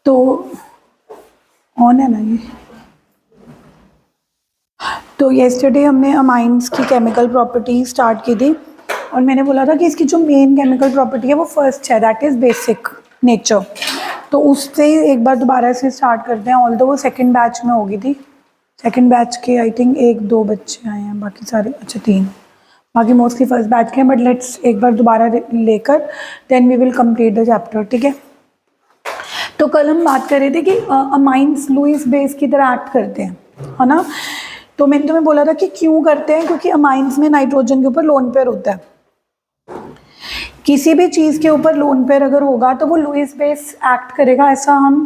तो ऑन है ना ये। तो येस्टरडे हमने अमाइंस की केमिकल प्रॉपर्टी स्टार्ट की थी और मैंने बोला था कि इसकी जो मेन केमिकल प्रॉपर्टी है वो फर्स्ट है, दैट इज़ बेसिक नेचर। तो उससे एक बार दोबारा से स्टार्ट करते हैं, ऑल्दो वो सेकंड बैच में होगी थी। सेकंड बैच के आई थिंक 1-2 बच्चे आए हैं, बाकी सारे अच्छा 3, बाकी मोस्टली फर्स्ट बैच के हैं। बट लेट्स एक बार दोबारा लेकर then we will complete the chapter, ठीक है। तो कल हम बात कर रहे थे कि अमाइंस लुईस बेस की तरह एक्ट करते हैं, है ना। तो मैंने तुम्हें बोला था कि क्यों करते हैं, क्योंकि अमाइंस में नाइट्रोजन के ऊपर लोन पेयर होता है। किसी भी चीज़ के ऊपर लोन पेयर अगर होगा तो वो लुईस बेस एक्ट करेगा, ऐसा हम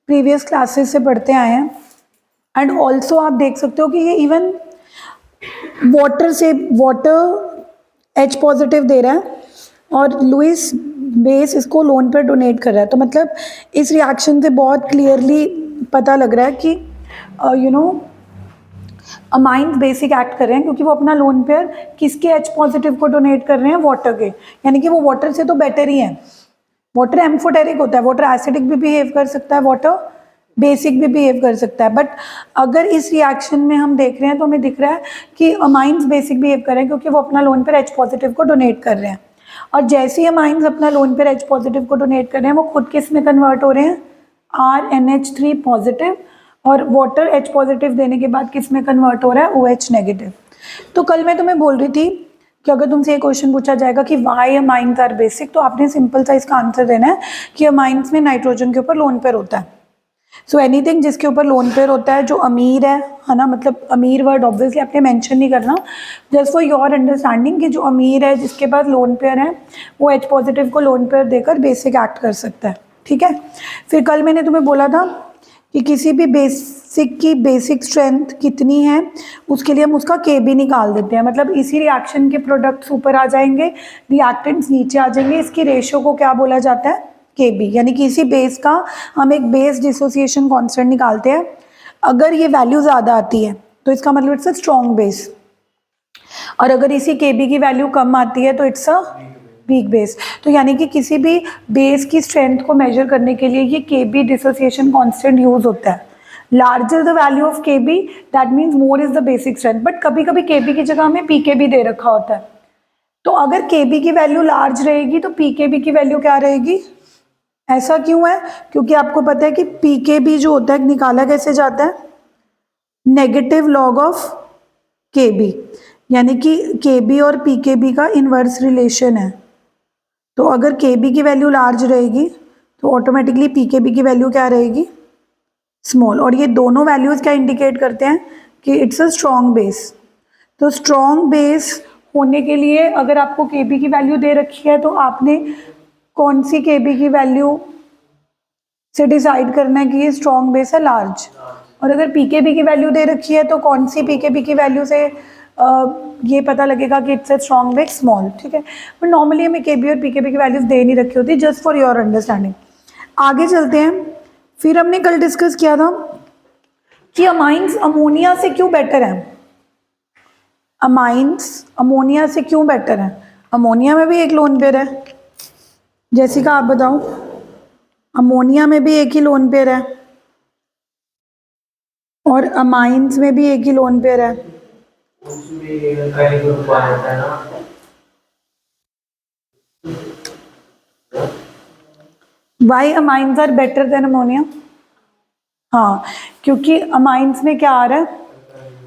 प्रीवियस क्लासेस से पढ़ते आए हैं। एंड ऑल्सो आप देख सकते हो कि ये इवन वाटर H पॉजिटिव दे रहा है और लुईस बेस इसको लोन पर डोनेट कर रहा है। तो मतलब इस रिएक्शन से बहुत क्लियरली पता लग रहा है कि अमाइंस बेसिक एक्ट कर रहे हैं, क्योंकि वो अपना लोन पेयर किसके H पॉजिटिव को डोनेट कर रहे हैं, वाटर के। यानी कि वो वाटर से तो बेटर ही है। वाटर एम्फोटेरिक होता है, वाटर एसिडिक भी बिहेव कर सकता है, वाटर बेसिक भी बिहेव कर सकता है। बट अगर इस रिएक्शन में हम देख रहे हैं तो हमें दिख रहा है कि अमाइंस बेसिक बिहेव कर रहे हैं, क्योंकि वो अपना लोन पेयर H पॉजिटिव को डोनेट कर रहे हैं। और जैसे ही अमाइंस अपना लोन पेयर H पॉजिटिव को डोनेट कर रहे हैं, वो खुद किस में कन्वर्ट हो रहे हैं, RNH3 पॉजिटिव। और वाटर H पॉजिटिव देने के बाद किस में कन्वर्ट हो रहा है, OH नेगेटिव। तो कल मैं तुम्हें बोल रही थी कि अगर तुमसे ये क्वेश्चन पूछा जाएगा कि वाई अमाइंस आर बेसिक, तो आपने सिंपल सा इसका आंसर देना है कि अमाइंस में नाइट्रोजन के ऊपर लोन पेयर होता है। सो एनीथिंग जिसके ऊपर लोन पेयर होता है, जो अमीर है ना, मतलब अमीर वर्ड ऑब्वियसली आपने मेंशन नहीं करना, जस्ट फॉर योर अंडरस्टैंडिंग, कि जो अमीर है जिसके पास लोन पेयर है वो H पॉजिटिव को लोन पेयर देकर बेसिक एक्ट कर सकता है, ठीक है। फिर कल मैंने तुम्हें बोला था कि किसी भी बेसिक की बेसिक स्ट्रेंथ कितनी है उसके लिए हम उसका KB निकाल देते हैं। मतलब इसी रिएक्शन के प्रोडक्ट्स ऊपर आ जाएंगे, रिएक्टेंट्स नीचे आ जाएंगे, इसकी रेशियो को क्या बोला जाता है, KB। यानी कि इसी बेस का हम एक बेस डिसोसिएशन कांस्टेंट निकालते हैं। अगर ये वैल्यू ज़्यादा आती है तो इसका मतलब इट्स अ स्ट्रॉन्ग बेस, और अगर इसी KB की वैल्यू कम आती है तो इट्स अ वीक बेस। तो यानी कि किसी भी बेस की स्ट्रेंथ को मेजर करने के लिए ये KB डिसोसिएशन कांस्टेंट यूज होता है। Larger the value of KB, that means more is the basic strength. But कभी कभी KB की जगह हमें PKB दे रखा होता है। तो अगर KB की वैल्यू लार्ज रहेगी तो PKB की वैल्यू क्या रहेगी, ऐसा क्यों है, क्योंकि आपको पता है कि PKB जो होता है निकाला कैसे जाता है, नेगेटिव लॉग ऑफ KB। यानी कि KB और PKB का इनवर्स रिलेशन है। तो अगर KB की वैल्यू लार्ज रहेगी तो ऑटोमेटिकली PKB की वैल्यू क्या रहेगी, स्मॉल। और ये दोनों वैल्यूज क्या इंडिकेट करते हैं कि इट्स अ स्ट्रॉन्ग बेस। तो स्ट्रॉन्ग बेस होने के लिए अगर आपको KB की वैल्यू दे रखी है तो आपने कौन सी KB की वैल्यू से डिसाइड करना है कि ये स्ट्रॉन्ग बेस है, लार्ज। और अगर PKB की वैल्यू दे रखी है तो कौन सी PKB की वैल्यू से ये पता लगेगा कि it's a strong base, small, ठीक है। बट नॉर्मली हमें KB और PKB की वैल्यूज दे नहीं रखी होती, जस्ट फॉर योर अंडरस्टैंडिंग। आगे चलते हैं। फिर हमने कल डिस्कस किया था कि अमाइंस अमोनिया से क्यों बेटर है। अमाइंस अमोनिया से क्यों बेटर है, अमोनिया में भी एक लोन पेयर है। जैसिका आप बताओ, अमोनिया में भी एक ही लोन पेयर है और अमाइंस में भी एक ही लोन पेयर है। Why amines are better than ammonia, हाँ, क्योंकि अमाइंस में क्या आ रहा है,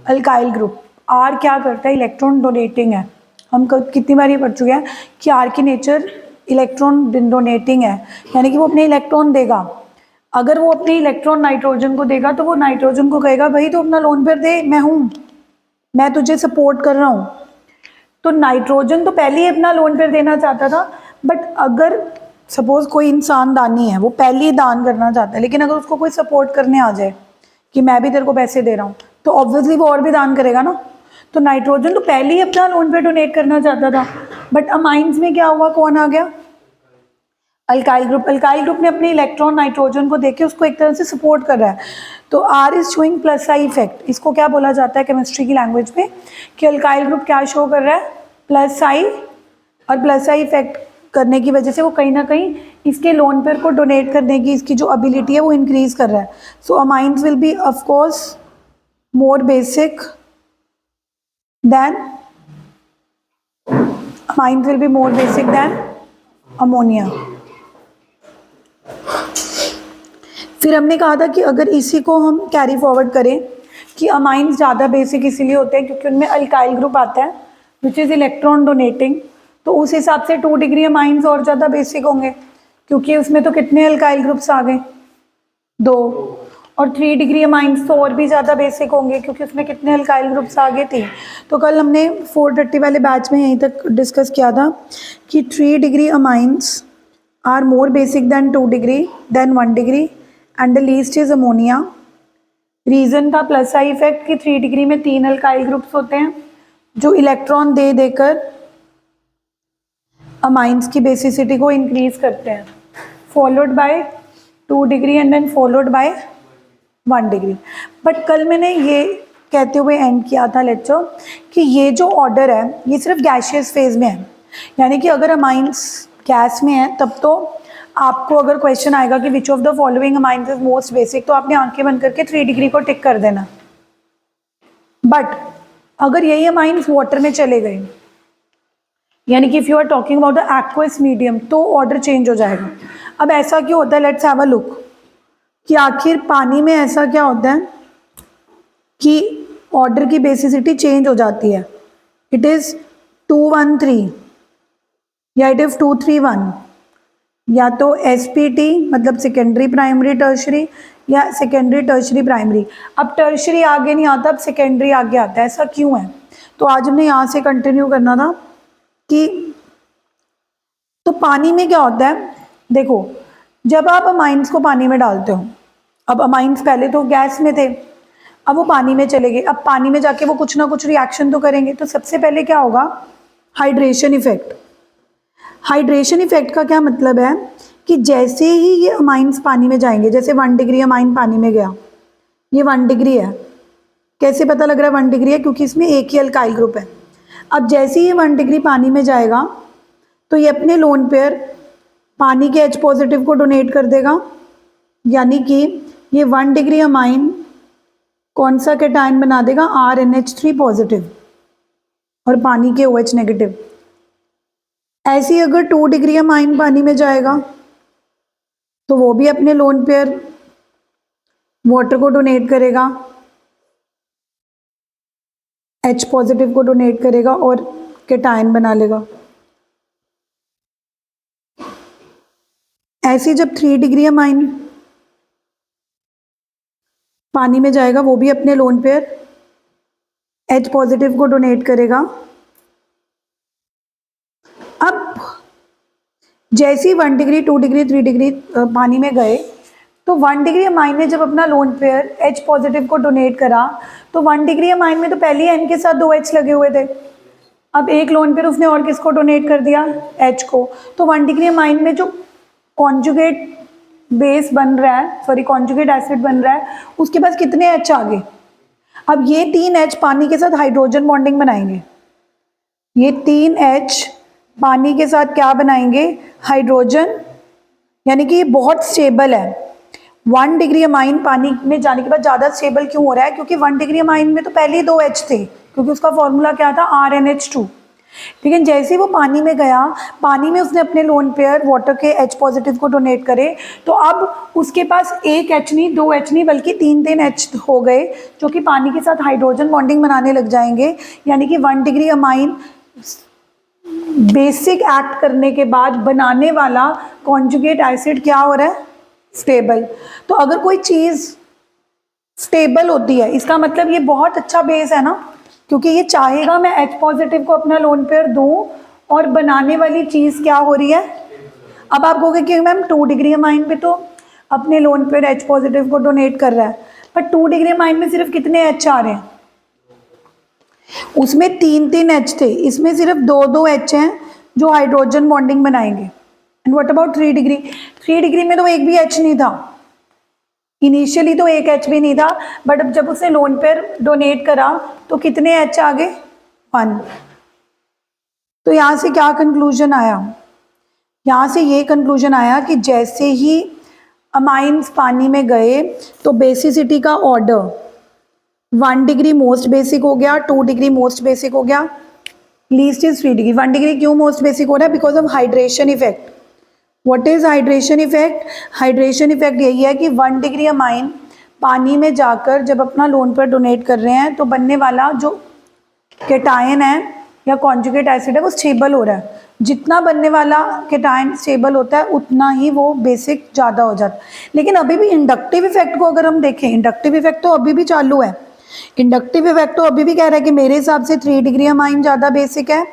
अल्काइल ग्रुप। R क्या करता है, इलेक्ट्रॉन डोनेटिंग है। हम कितनी बार ये पढ़ चुके हैं कि R की नेचर इलेक्ट्रॉन डोनेटिंग है, यानी कि वो अपने इलेक्ट्रॉन देगा। अगर वो अपने इलेक्ट्रॉन नाइट्रोजन को देगा तो वो नाइट्रोजन को कहेगा भाई तो अपना लोन पेयर दे, मैं हूँ, मैं तुझे सपोर्ट कर रहा हूँ। तो नाइट्रोजन तो पहले ही अपना लोन पेयर देना चाहता था, बट अगर सपोज कोई इंसान दानी है, वो पहले ही दान करना चाहता है, लेकिन अगर उसको कोई सपोर्ट करने आ जाए कि मैं भी तेरे को पैसे दे रहा हूँ, तो ऑब्वियसली वो और भी दान करेगा ना। तो नाइट्रोजन तो पहले ही अपना लोन पेयर डोनेट करना चाहता था, बट अमाइंस में क्या हुआ, कौन आ गया, अल्काइल ग्रुप। अल्काइल ग्रुप ने अपने इलेक्ट्रॉन नाइट्रोजन को देके उसको एक तरह से सपोर्ट कर रहा है। तो R is showing plus I effect. इसको क्या बोला जाता है केमिस्ट्री की लैंग्वेज में, कि अल्काइल ग्रुप क्या शो कर रहा है, प्लस आई। और प्लस आई इफेक्ट करने की वजह से वो कहीं ना कहीं इसके लोन पेयर को डोनेट करने की इसकी जो एबिलिटी है वो इंक्रीज कर रहा है. So amines will be of course more basic than amines will be more basic than ammonia. फिर हमने कहा था कि अगर इसी को हम कैरी फॉरवर्ड करें कि अमाइंस ज़्यादा बेसिक इसीलिए होते हैं क्योंकि उनमें अल्काइल ग्रुप आता है विच इज़ इलेक्ट्रॉन डोनेटिंग, तो उस हिसाब से 2 डिग्री अमाइंस और ज़्यादा बेसिक होंगे क्योंकि उसमें तो कितने अल्काइल ग्रुप्स आ गए, 2. और 3 डिग्री अमाइंस तो और भी ज़्यादा बेसिक होंगे क्योंकि उसमें कितने अल्काइल ग्रुप्स आगे थे. तो कल हमने 430 वाले बैच में यहीं तक डिस्कस किया था कि 3 degree amines are more basic than 2 degree than 1 degree and the least is ammonia. Reason था प्लस आई इफेक्ट कि 3 डिग्री में 3 अल्काइल ग्रुप्स होते हैं जो इलेक्ट्रॉन दे देकर अमाइंस की बेसिसिटी को इंक्रीज करते हैं, followed by 2 degree and then followed by 1 degree. But कल मैंने ये कहते हुए एंड किया था लेक्चर कि ये जो ऑर्डर है ये सिर्फ गैशियस फेज में है, यानी कि अगर अमाइंस गैस में है तब तो आपको अगर क्वेश्चन आएगा कि which of the following amines is most basic तो आपने आंखें बंद करके 3 डिग्री को टिक कर देना. बट अगर यही अमाइंस वाटर में चले गए, यानी कि if you are talking about the aqueous medium, तो ऑर्डर चेंज हो जाएगा. अब ऐसा क्यों होता है, लेट्स हैव अ लुक कि आखिर पानी में ऐसा क्या होता है कि ऑर्डर की बेसिसिटी चेंज हो जाती है. इट इज़ 213 या इट इज़ 231, या तो एसपीटी मतलब सेकेंडरी प्राइमरी टर्शरी या सेकेंडरी टर्शरी प्राइमरी. अब टर्शरी आगे नहीं आता, अब सेकेंडरी आगे आता है. ऐसा क्यों है? तो आज हमने यहाँ से कंटिन्यू करना था कि तो पानी में क्या होता है. देखो, जब आप अमाइंस को पानी में डालते हो, अब अमाइंस पहले तो गैस में थे, अब वो पानी में चले गए, अब पानी में जाके वो कुछ ना कुछ रिएक्शन तो करेंगे. तो सबसे पहले क्या होगा, हाइड्रेशन इफेक्ट. हाइड्रेशन इफेक्ट का क्या मतलब है कि जैसे ही ये अमाइंस पानी में जाएंगे, जैसे 1 डिग्री अमाइन पानी में गया, ये 1 डिग्री है. कैसे पता लग रहा है 1 डिग्री है? क्योंकि इसमें एक ही अल्काइल ग्रुप है. अब जैसे ही ये 1 डिग्री पानी में जाएगा तो ये अपने लोन पेयर पानी के H पॉजिटिव को डोनेट कर देगा, यानी कि ये 1 डिग्री अमाइन कौन सा कैटायन बना देगा, RNH3 पॉजिटिव और पानी के OH नेगेटिव. ऐसे ही अगर 2 डिग्री अमाइन पानी में जाएगा तो वो भी अपने लोन पेयर वाटर को डोनेट करेगा, H पॉजिटिव को डोनेट करेगा और कैटायन बना लेगा. ऐसे जब 3 डिग्री अमाइन पानी में जाएगा वो भी अपने लोन पेयर H पॉजिटिव को डोनेट करेगा. अब जैसे ही 1 डिग्री 2 डिग्री 3 डिग्री पानी में गए तो 1 डिग्री अमाइन ने जब अपना लोन पेयर H पॉजिटिव को डोनेट करा तो 1 डिग्री अमाइन में तो पहले ही N के साथ 2 H लगे हुए थे. अब एक लोन पेयर उसने और किसको डोनेट कर दिया, H को. तो 1 डिग्री अमाइन में जो कॉन्जुगेट बेस बन रहा है, सॉरी कॉन्जुगेट एसिड बन रहा है, उसके पास कितने H आ गए. अब ये 3 H पानी के साथ हाइड्रोजन बॉन्डिंग बनाएंगे. ये 3 H पानी के साथ क्या बनाएंगे, हाइड्रोजन, यानी कि ये बहुत स्टेबल है. 1 डिग्री अमाइन पानी में जाने के बाद ज़्यादा स्टेबल क्यों हो रहा है, क्योंकि 1 डिग्री अमाइन में तो पहले ही 2 H थे, क्योंकि उसका फॉर्मूला क्या था, RNH2. लेकिन जैसे ही वो पानी में गया, पानी में उसने अपने लोन पेयर वाटर के H पॉजिटिव को डोनेट करे, तो अब उसके पास एक H नहीं, 2 H नहीं, बल्कि 3 H हो गए, जो कि पानी के साथ हाइड्रोजन बॉन्डिंग बनाने लग जाएंगे. यानी कि 1 डिग्री अमाइन बेसिक एक्ट करने के बाद बनाने वाला कॉन्जुगेट एसिड क्या हो रहा है, स्टेबल. तो अगर कोई चीज़ स्टेबल होती है इसका मतलब ये बहुत अच्छा बेस है ना, क्योंकि ये चाहेगा मैं H पॉजिटिव को अपना लोन पेयर दूं और बनाने वाली चीज़ क्या हो रही है. अब आप कहोगे कि मैम 2 डिग्री अमाइन पे तो अपने लोन पेयर H पॉजिटिव को डोनेट कर रहा है, पर 2 डिग्री अमाइन में सिर्फ कितने H आ रहे हैं, उसमें 3 H थे, इसमें सिर्फ 2 H हैं जो हाइड्रोजन बॉन्डिंग बनाएंगे. And what about 3 degree, 3 degree में तो एक भी H नहीं था, इनिशियली तो एक H भी नहीं था, बट अब जब उसने लोन पेयर डोनेट करा तो कितने H आ गए, 1. तो यहाँ से क्या कंक्लूजन आया यहाँ से ये कंक्लूजन आया कि जैसे ही अमाइंस पानी में गए तो बेसिसिटी का ऑर्डर 1 डिग्री मोस्ट बेसिक हो गया, 2 डिग्री मोस्ट बेसिक हो गया, लीस्ट इज 3 डिग्री। 1 डिग्री क्यों मोस्ट बेसिक हो रहा है? Because of hydration effect. What is hydration effect? Hydration effect यही है कि 1 डिग्री अमाइन पानी में जाकर जब अपना लोन पेयर डोनेट कर रहे हैं तो बनने वाला जो केटायन है या कॉन्जुगेट एसिड है वो स्टेबल हो रहा है। जितना बनने वाला केटायन स्टेबल होता है उतना ही वो बेसिक ज़्यादा हो जाता है। लेकिन अभी भी इंडक्टिव इफेक्ट को अगर हम देखें, इंडक्टिव इफेक्ट तो अभी भी चालू है। इंडक्टिव इफेक्ट तो अभी भी कह रहा है कि मेरे हिसाब से 3 डिग्री अमाइन ज़्यादा बेसिक है।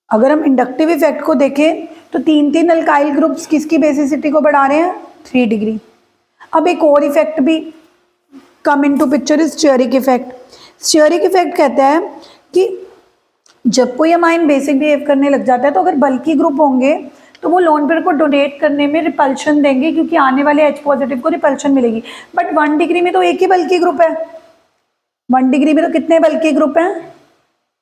अगर हम इंडक्टिव इफेक्ट को देखें तो 3 अल्काइल ग्रुप्स किसकी बेसिसिटी को बढ़ा रहे हैं? 3 डिग्री। अब एक और इफेक्ट भी come into picture is stearic effect. Stearic effect कहता है कि जब कोई अमाइन बेसिक बिहेव करने लग जाता है तो अगर बल्की ग्रुप होंगे तो वो लोन पेयर को डोनेट करने में रिपल्शन देंगे, क्योंकि आने वाले H पॉजिटिव को रिपल्शन मिलेगी। बट 1 डिग्री में तो एक ही बल्की ग्रुप है। 1 डिग्री में तो कितने बल्की ग्रुप हैं?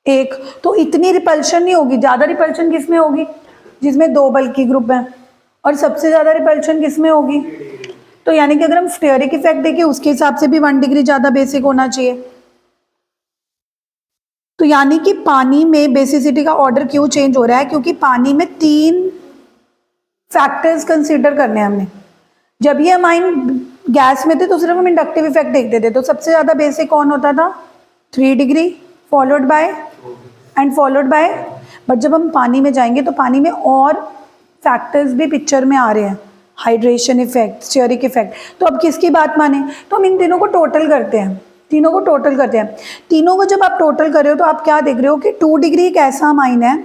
एक। तो इतनी रिपल्शन नहीं होगी। ज़्यादा रिपल्शन किस में होगी? जिसमें 2 बल्की ग्रुप हैं। और सबसे ज़्यादा रिपल्शन किस में होगी? तो यानी कि अगर हम स्टीयरिक इफेक्ट देखें उसके हिसाब से भी 1 डिग्री ज़्यादा बेसिक होना चाहिए। तो यानी कि पानी में बेसिसिटी का ऑर्डर क्यों चेंज हो रहा है? क्योंकि पानी में 3 फैक्टर्स कंसीडर करने हैं हमने। जब ये अमाइन गैस में थे तो सिर्फ हम इंडक्टिव इफेक्ट देखते थे। तो सबसे ज़्यादा बेसिक कौन होता था? 3 डिग्री फॉलोड बाय बट जब हम पानी में जाएंगे तो पानी में और फैक्टर्स भी पिक्चर में आ रहे हैं, हाइड्रेशन इफेक्ट, स्टीयरिक इफेक्ट। तो अब किसकी बात माने? तो हम इन तीनों को टोटल करते हैं। तीनों को जब आप टोटल कर रहे हो तो आप क्या देख रहे हो कि 2 डिग्री एक ऐसा अमाइन है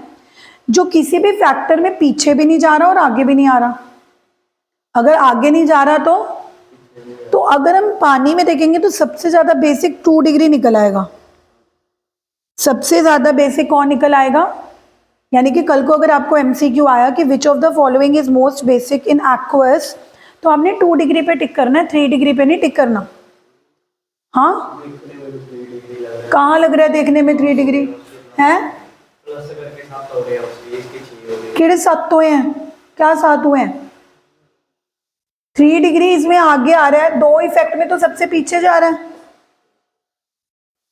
जो किसी भी फैक्टर में पीछे भी नहीं जा रहा और आगे भी नहीं आ रहा। अगर आगे नहीं जा रहा तो अगर हम पानी में देखेंगे तो सबसे ज़्यादा बेसिक 2 डिग्री निकल आएगा। सबसे ज़्यादा बेसिक कौन निकल आएगा? यानी कि कल को अगर आपको MCQ आया कि which of the following is most basic in aqueous, तो आपने 2 डिग्री पे टिक करना है, 3 डिग्री पे नहीं टिक करना। हाँ, कहाँ लग रहा है देखने में 3 डिग्री है? किड़े 7 हुए हैं? क्या 7 हुए हैं? 3 डिग्री इसमें आगे आ रहा है, 2 इफेक्ट में तो सबसे पीछे जा रहा है।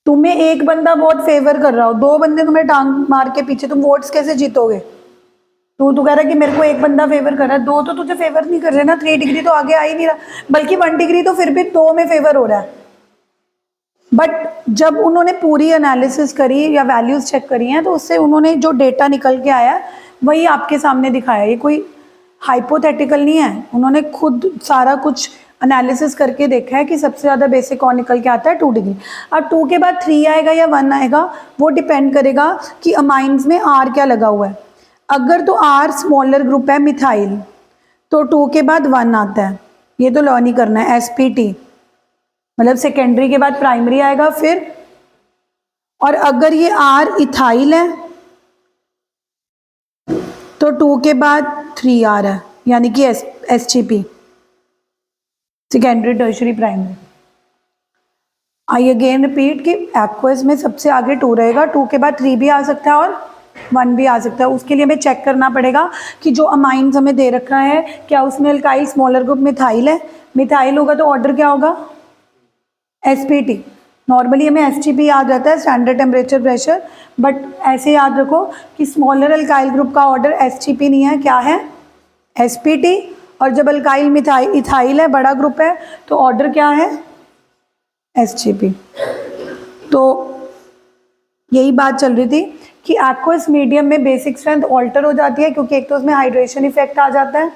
तुम्हें एक बंदा बहुत फेवर कर रहा हो, 2 बंदे तुम्हें टांग मार के पीछे, तुम वोट्स कैसे जीतोगे? तू कह रहा है कि मेरे को एक बंदा फेवर कर रहा है, 2 तो तुझे फेवर नहीं कर रहे ना। 3 डिग्री तो आगे आ ही नहीं रहा, बल्कि 1 डिग्री तो फिर भी 2 में फेवर हो रहा है। बट जब उन्होंने पूरी एनालिसिस करी या वैल्यूज चेक करी हैं तो उससे उन्होंने जो डेटा निकल के आया वही आपके सामने दिखाया। ये कोई हाइपोथेटिकल नहीं है, उन्होंने खुद सारा कुछ एनालिसिस करके देखा है कि सबसे ज़्यादा बेसिक कौन निकल के आता है? 2 डिग्री। अब 2 के बाद 3 आएगा या 1 आएगा वो डिपेंड करेगा कि अमाइंस में R क्या लगा हुआ है। अगर तो R स्मॉलर ग्रुप है मिथाइल तो 2 के बाद 1 आता है। ये तो लर्न ही करना है। spt मतलब सेकेंडरी के बाद प्राइमरी आएगा फिर। और अगर ये R इथाइल है तो 2 के बाद 3 आ रहा है, यानी कि SGP, secondary tertiary primary. I again repeat कि एक्वस में सबसे आगे 2 रहेगा, 2 के बाद 3 भी आ सकता है और 1 भी आ सकता है। उसके लिए हमें चेक करना पड़ेगा कि जो अमाइंस हमें दे रखा है क्या उसमें अल्काइल स्मॉलर ग्रुप मिथाइल है। मिथाइल होगा तो ऑर्डर क्या होगा? SPT। नॉर्मली हमें STP याद रहता है, स्टैंडर्ड टेम्परेचर प्रेशर, बट ऐसे याद रखो कि स्मॉलर अल्काइल ग्रुप का ऑर्डर STP नहीं है, क्या है? SPT। और जब अल्काइल मिथाइल इथाइल है, बड़ा ग्रुप है, तो ऑर्डर क्या है? SGP। तो यही बात चल रही थी कि एक्वस मीडियम में बेसिक स्ट्रेंथ ऑल्टर हो जाती है क्योंकि एक तो उसमें हाइड्रेशन इफेक्ट आ जाता है।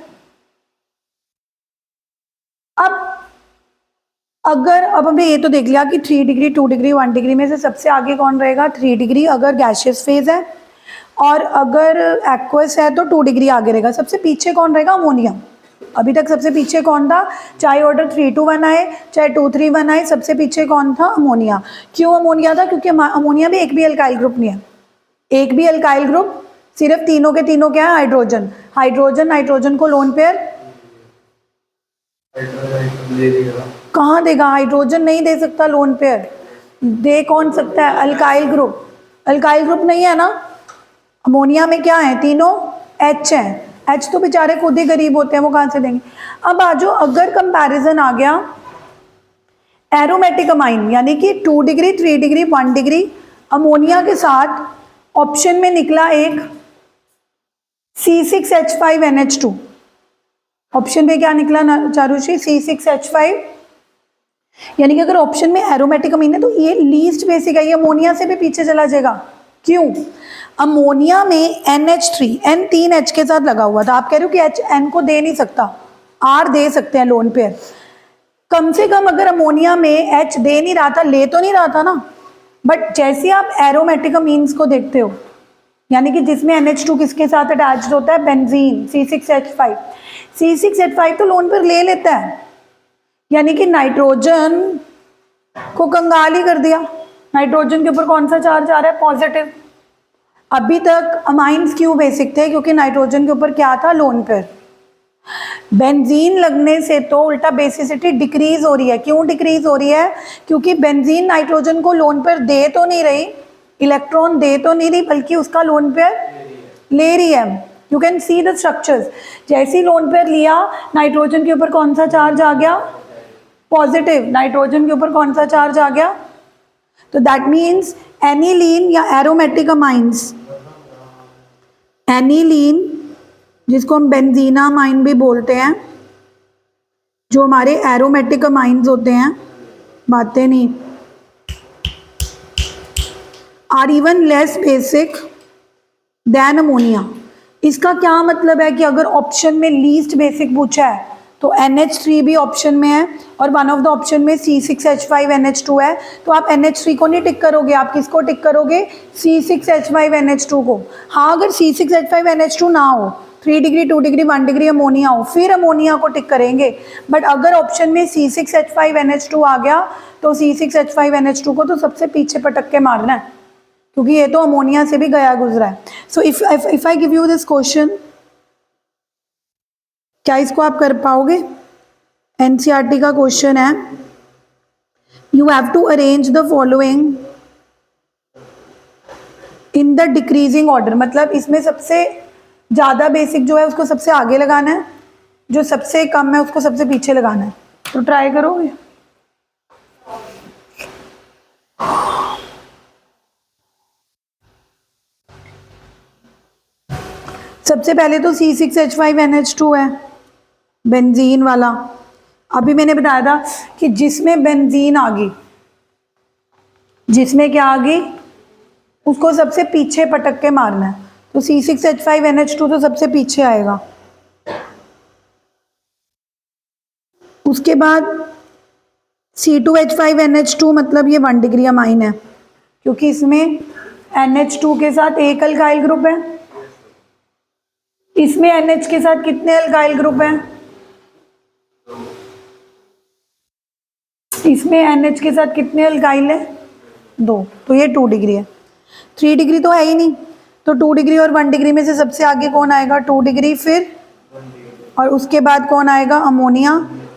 अब हमें ये तो देख लिया कि 3 डिग्री, 2 डिग्री, 1 डिग्री में से सबसे आगे कौन रहेगा? 3 डिग्री अगर गैशियस फेज है, और अगर एक्वस है तो 2 डिग्री आगे रहेगा। सबसे पीछे कौन रहेगा? अमोनिया। अभी तक सबसे पीछे कौन था? चाहे ऑर्डर 3 2 1 आए, चाहे 2 3 1 आए, सबसे पीछे कौन था? अमोनिया। क्यों अमोनिया था? क्योंकि अमोनिया में एक भी अल्काइल ग्रुप नहीं है। एक भी अल्काइल ग्रुप, सिर्फ तीनों के तीनों क्या है? हाइड्रोजन। नाइट्रोजन को लोन पेयर कहाँ देगा? हाइड्रोजन नहीं दे सकता लोन पेयर। दे कौन सकता है? Alkyl group. अल्काइल ग्रुप नहीं है ना। अमोनिया में क्या है? तीनों H हैं, H तो बेचारे खुद ही गरीब होते हैं, वो कहाँ से देंगे। अब आ जाओ, अगर कंपैरिजन आ गया एरोमेटिक अमाइन यानी कि 2 डिग्री 3 डिग्री 1 डिग्री अमोनिया के साथ, ऑप्शन में निकला एक C6H5NH2। ऑप्शन में क्या निकला चारुषी? C6H5, यानी कि अगर ऑप्शन में एरोमेटिक अमीन है तो ये लीस्ट बेसिक है, ये अमोनिया से भी पीछे चला जाएगा। क्यों? अमोनिया में NH3 N 3 H के साथ लगा हुआ था, आप कह रहे हो कि H N को दे नहीं सकता, R दे सकते हैं लोन पेयर। कम से कम अगर अमोनिया में H दे नहीं रहा था, ले तो नहीं रहा था ना, बट जैसे आप एरोमेटिक अमीन्स को देखते हो, यानी कि जिसमें NH2 किसके साथ अटैच्ड होता है? Benzene, C6H5। C6H5 तो लोन पेयर ले लेता है, यानी कि नाइट्रोजन को कंगाल ही कर दिया। नाइट्रोजन के ऊपर कौन सा चार्ज आ रहा है? पॉजिटिव। अभी तक अमाइंस क्यों बेसिक थे? क्योंकि नाइट्रोजन के ऊपर क्या था? Lone pair. बेंजीन लगने से तो उल्टा बेसिसिटी डिक्रीज हो रही है। क्यों डिक्रीज हो रही है? क्योंकि बेंजीन नाइट्रोजन को लोन पेयर दे तो नहीं रही, इलेक्ट्रॉन दे तो नहीं रही, बल्कि उसका लोन पेयर ले रही है। You can see the structures. जैसे ही लोन पेयर लिया, नाइट्रोजन के ऊपर कौन सा चार्ज आ गया? पॉजिटिव। नाइट्रोजन के ऊपर कौन सा चार्ज आ गया? तो दैट मीन्स एनिलीन या एरोमेटिक अमाइंस, एनिलीन जिसको हम बेंजीना अमाइन भी बोलते हैं, जो हमारे एरोमेटिक अमाइंस होते हैं, बातें नहीं, are even less basic than ammonia. इसका क्या मतलब है कि अगर ऑप्शन में लीस्ट बेसिक पूछा है तो NH3 भी ऑप्शन में है और वन ऑफ द ऑप्शन में C6H5NH2 है, तो आप NH3 को नहीं टिक करोगे, आप किसको टिक करोगे? C6H5NH2 को। हाँ, अगर C6H5NH2 ना हो, 3 डिग्री 2 डिग्री 1 डिग्री अमोनिया हो, फिर अमोनिया को टिक करेंगे। बट अगर ऑप्शन में C6H5NH2 आ गया तो C6H5NH2 को तो सबसे पीछे पटक के मारना है, क्योंकि ये तो अमोनिया से भी गया गुजरा है। So if I give you this question, क्या इसको आप कर पाओगे? NCERT का क्वेश्चन है, you have to arrange the following in the decreasing order. मतलब इसमें सबसे ज़्यादा बेसिक जो है उसको सबसे आगे लगाना है, जो सबसे कम है उसको सबसे पीछे लगाना है। तो ट्राई करोगे? सबसे पहले तो C6H5NH2 है, बेंजीन वाला। अभी मैंने बताया था कि जिसमें बेंजीन आ गई, जिसमें क्या आ गई, उसको सबसे पीछे पटक के मारना है। तो C6H5NH2 तो सबसे पीछे आएगा। उसके बाद C2H5NH2, मतलब ये 1 डिग्री अमाइन है, क्योंकि इसमें NH2 के साथ एक अल्काइल ग्रुप है। इसमें NH के साथ कितने अल्काइल ग्रुप हैं? इसमें NH के साथ कितने अल्काइल है? 2। तो ये 2 डिग्री है। 3 डिग्री तो है ही नहीं, तो 2 डिग्री और 1 डिग्री में से सबसे आगे कौन आएगा? 2 डिग्री। फिर और उसके बाद कौन आएगा? अमोनिया।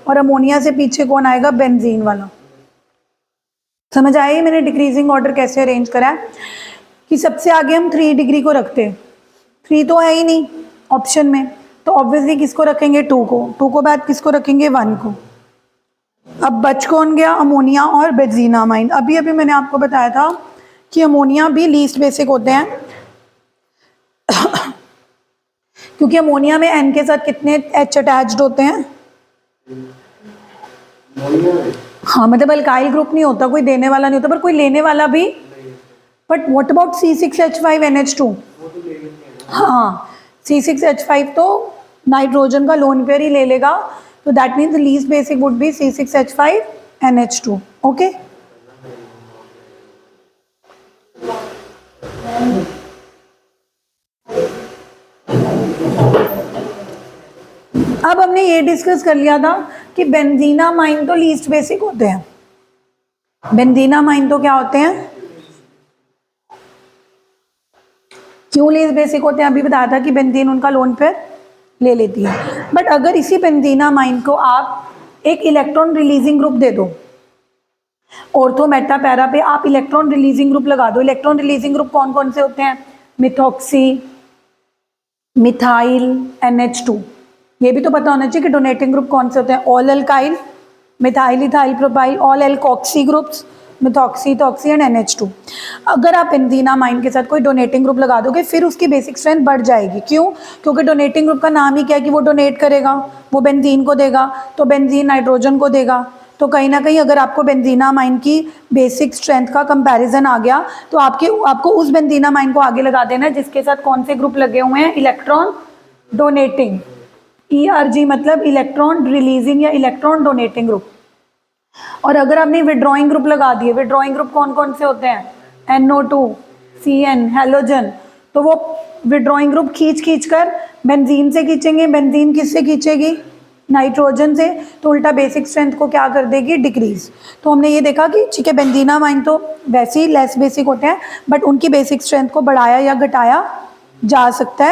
और अमोनिया से पीछे कौन आएगा? बेंजीन वाला। समझ आए मैंने डिक्रीजिंग ऑर्डर कैसे अरेंज करा है? कि सबसे आगे हम 3 डिग्री को रखते हैं। 3 तो है ही नहीं ऑप्शन में, तो ऑब्वियसली किसको रखेंगे? 2 को। 2 को बाद किसको रखेंगे? 1 को। अब बच कौन गया? अमोनिया और बेंजीना अमाइन। अभी अभी मैंने आपको बताया था कि अमोनिया भी लीस्ट बेसिक होते हैं क्योंकि अमोनिया में N के साथ कितने H अटैच्ड होते हैं? हाँ, मतलब अल्काइल ग्रुप नहीं होता, कोई देने वाला नहीं होता, पर कोई लेने वाला भी। But what about C6H5NH2? हाँ, C6H5 तो नाइट्रोजन का लोन पेयर ही ले लेगा, तो that means least basic would be C6H5NH2। Okay, अब हमने ये डिस्कस कर लिया था कि बेंजीना अमाइन तो लीस्ट बेसिक होते हैं। बेंजीना अमाइन तो क्या होते हैं? क्यों लीस्ट बेसिक होते हैं? अभी बताया था कि बेंजीन उनका लोन पेयर ले लेती है। बट अगर इसी बेंजीना अमाइन को आप एक इलेक्ट्रॉन रिलीजिंग ग्रुप दे दो, ऑर्थो मेटा पैरा पे आप इलेक्ट्रॉन रिलीजिंग ग्रुप लगा दो। इलेक्ट्रॉन रिलीजिंग ग्रुप कौन कौन से होते हैं? मिथॉक्सी, मिथाइल NH2, ये भी तो पता होना चाहिए कि डोनेटिंग ग्रुप कौन से होते हैं। All alkyl, methyl ethyl propyl, all alkoxy groups, methoxy ethoxy and NH2। अगर आप बेंजीनामाइन के साथ कोई डोनेटिंग ग्रुप लगा दोगे फिर उसकी बेसिक स्ट्रेंथ बढ़ जाएगी। क्यों? क्योंकि डोनेटिंग ग्रुप का नाम ही क्या है कि वो डोनेट करेगा, वो बेंजीन को देगा, तो बेंजीन नाइट्रोजन को देगा। तो कहीं ना कहीं अगर आपको बेंजीनामाइन की बेसिक स्ट्रेंथ का कंपैरिजन आ गया तो आपको उस बेंजीनामाइन को आगे लगा देना है जिसके साथ कौन से ग्रुप लगे हुए हैं, इलेक्ट्रॉन डोनेटिंग, ERG मतलब इलेक्ट्रॉन रिलीजिंग या इलेक्ट्रॉन डोनेटिंग ग्रुप। और अगर आपने विड्रॉइंग ग्रुप लगा दिए, विड्रॉइंग ग्रुप कौन कौन से होते हैं, NO2, CN, हैलोजन, तो वो विड्रॉइंग ग्रुप खींच कर बेंजीन से खींचेंगे, बेंजीन किससे खींचेगी, नाइट्रोजन से, तो उल्टा बेसिक स्ट्रेंथ को क्या कर देगी, डिक्रीज। तो हमने ये देखा कि ठीक है बेंजीनामाइन तो वैसे ही लेस बेसिक होते हैं बट उनकी बेसिक स्ट्रेंथ को बढ़ाया या घटाया जा सकता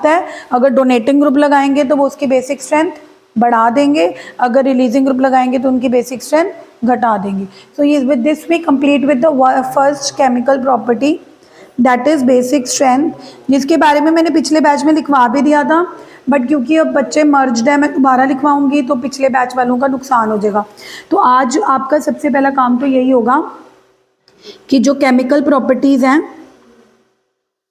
है। अगर डोनेटिंग ग्रुप लगाएंगे तो वो उसकी बेसिक स्ट्रेंथ बढ़ा देंगे, अगर रिलीजिंग ग्रुप लगाएंगे तो उनकी बेसिक स्ट्रेंथ घटा देंगे। सो ये with this we complete with the first chemical property that is basic strength, जिसके बारे में मैंने पिछले बैच में लिखवा भी दिया था बट क्योंकि अब बच्चे मर्ज्ड है मैं दोबारा लिखवाऊंगी तो पिछले बैच वालों का नुकसान हो जाएगा। तो आज आपका सबसे पहला काम तो यही होगा कि जो केमिकल प्रॉपर्टीज़ हैं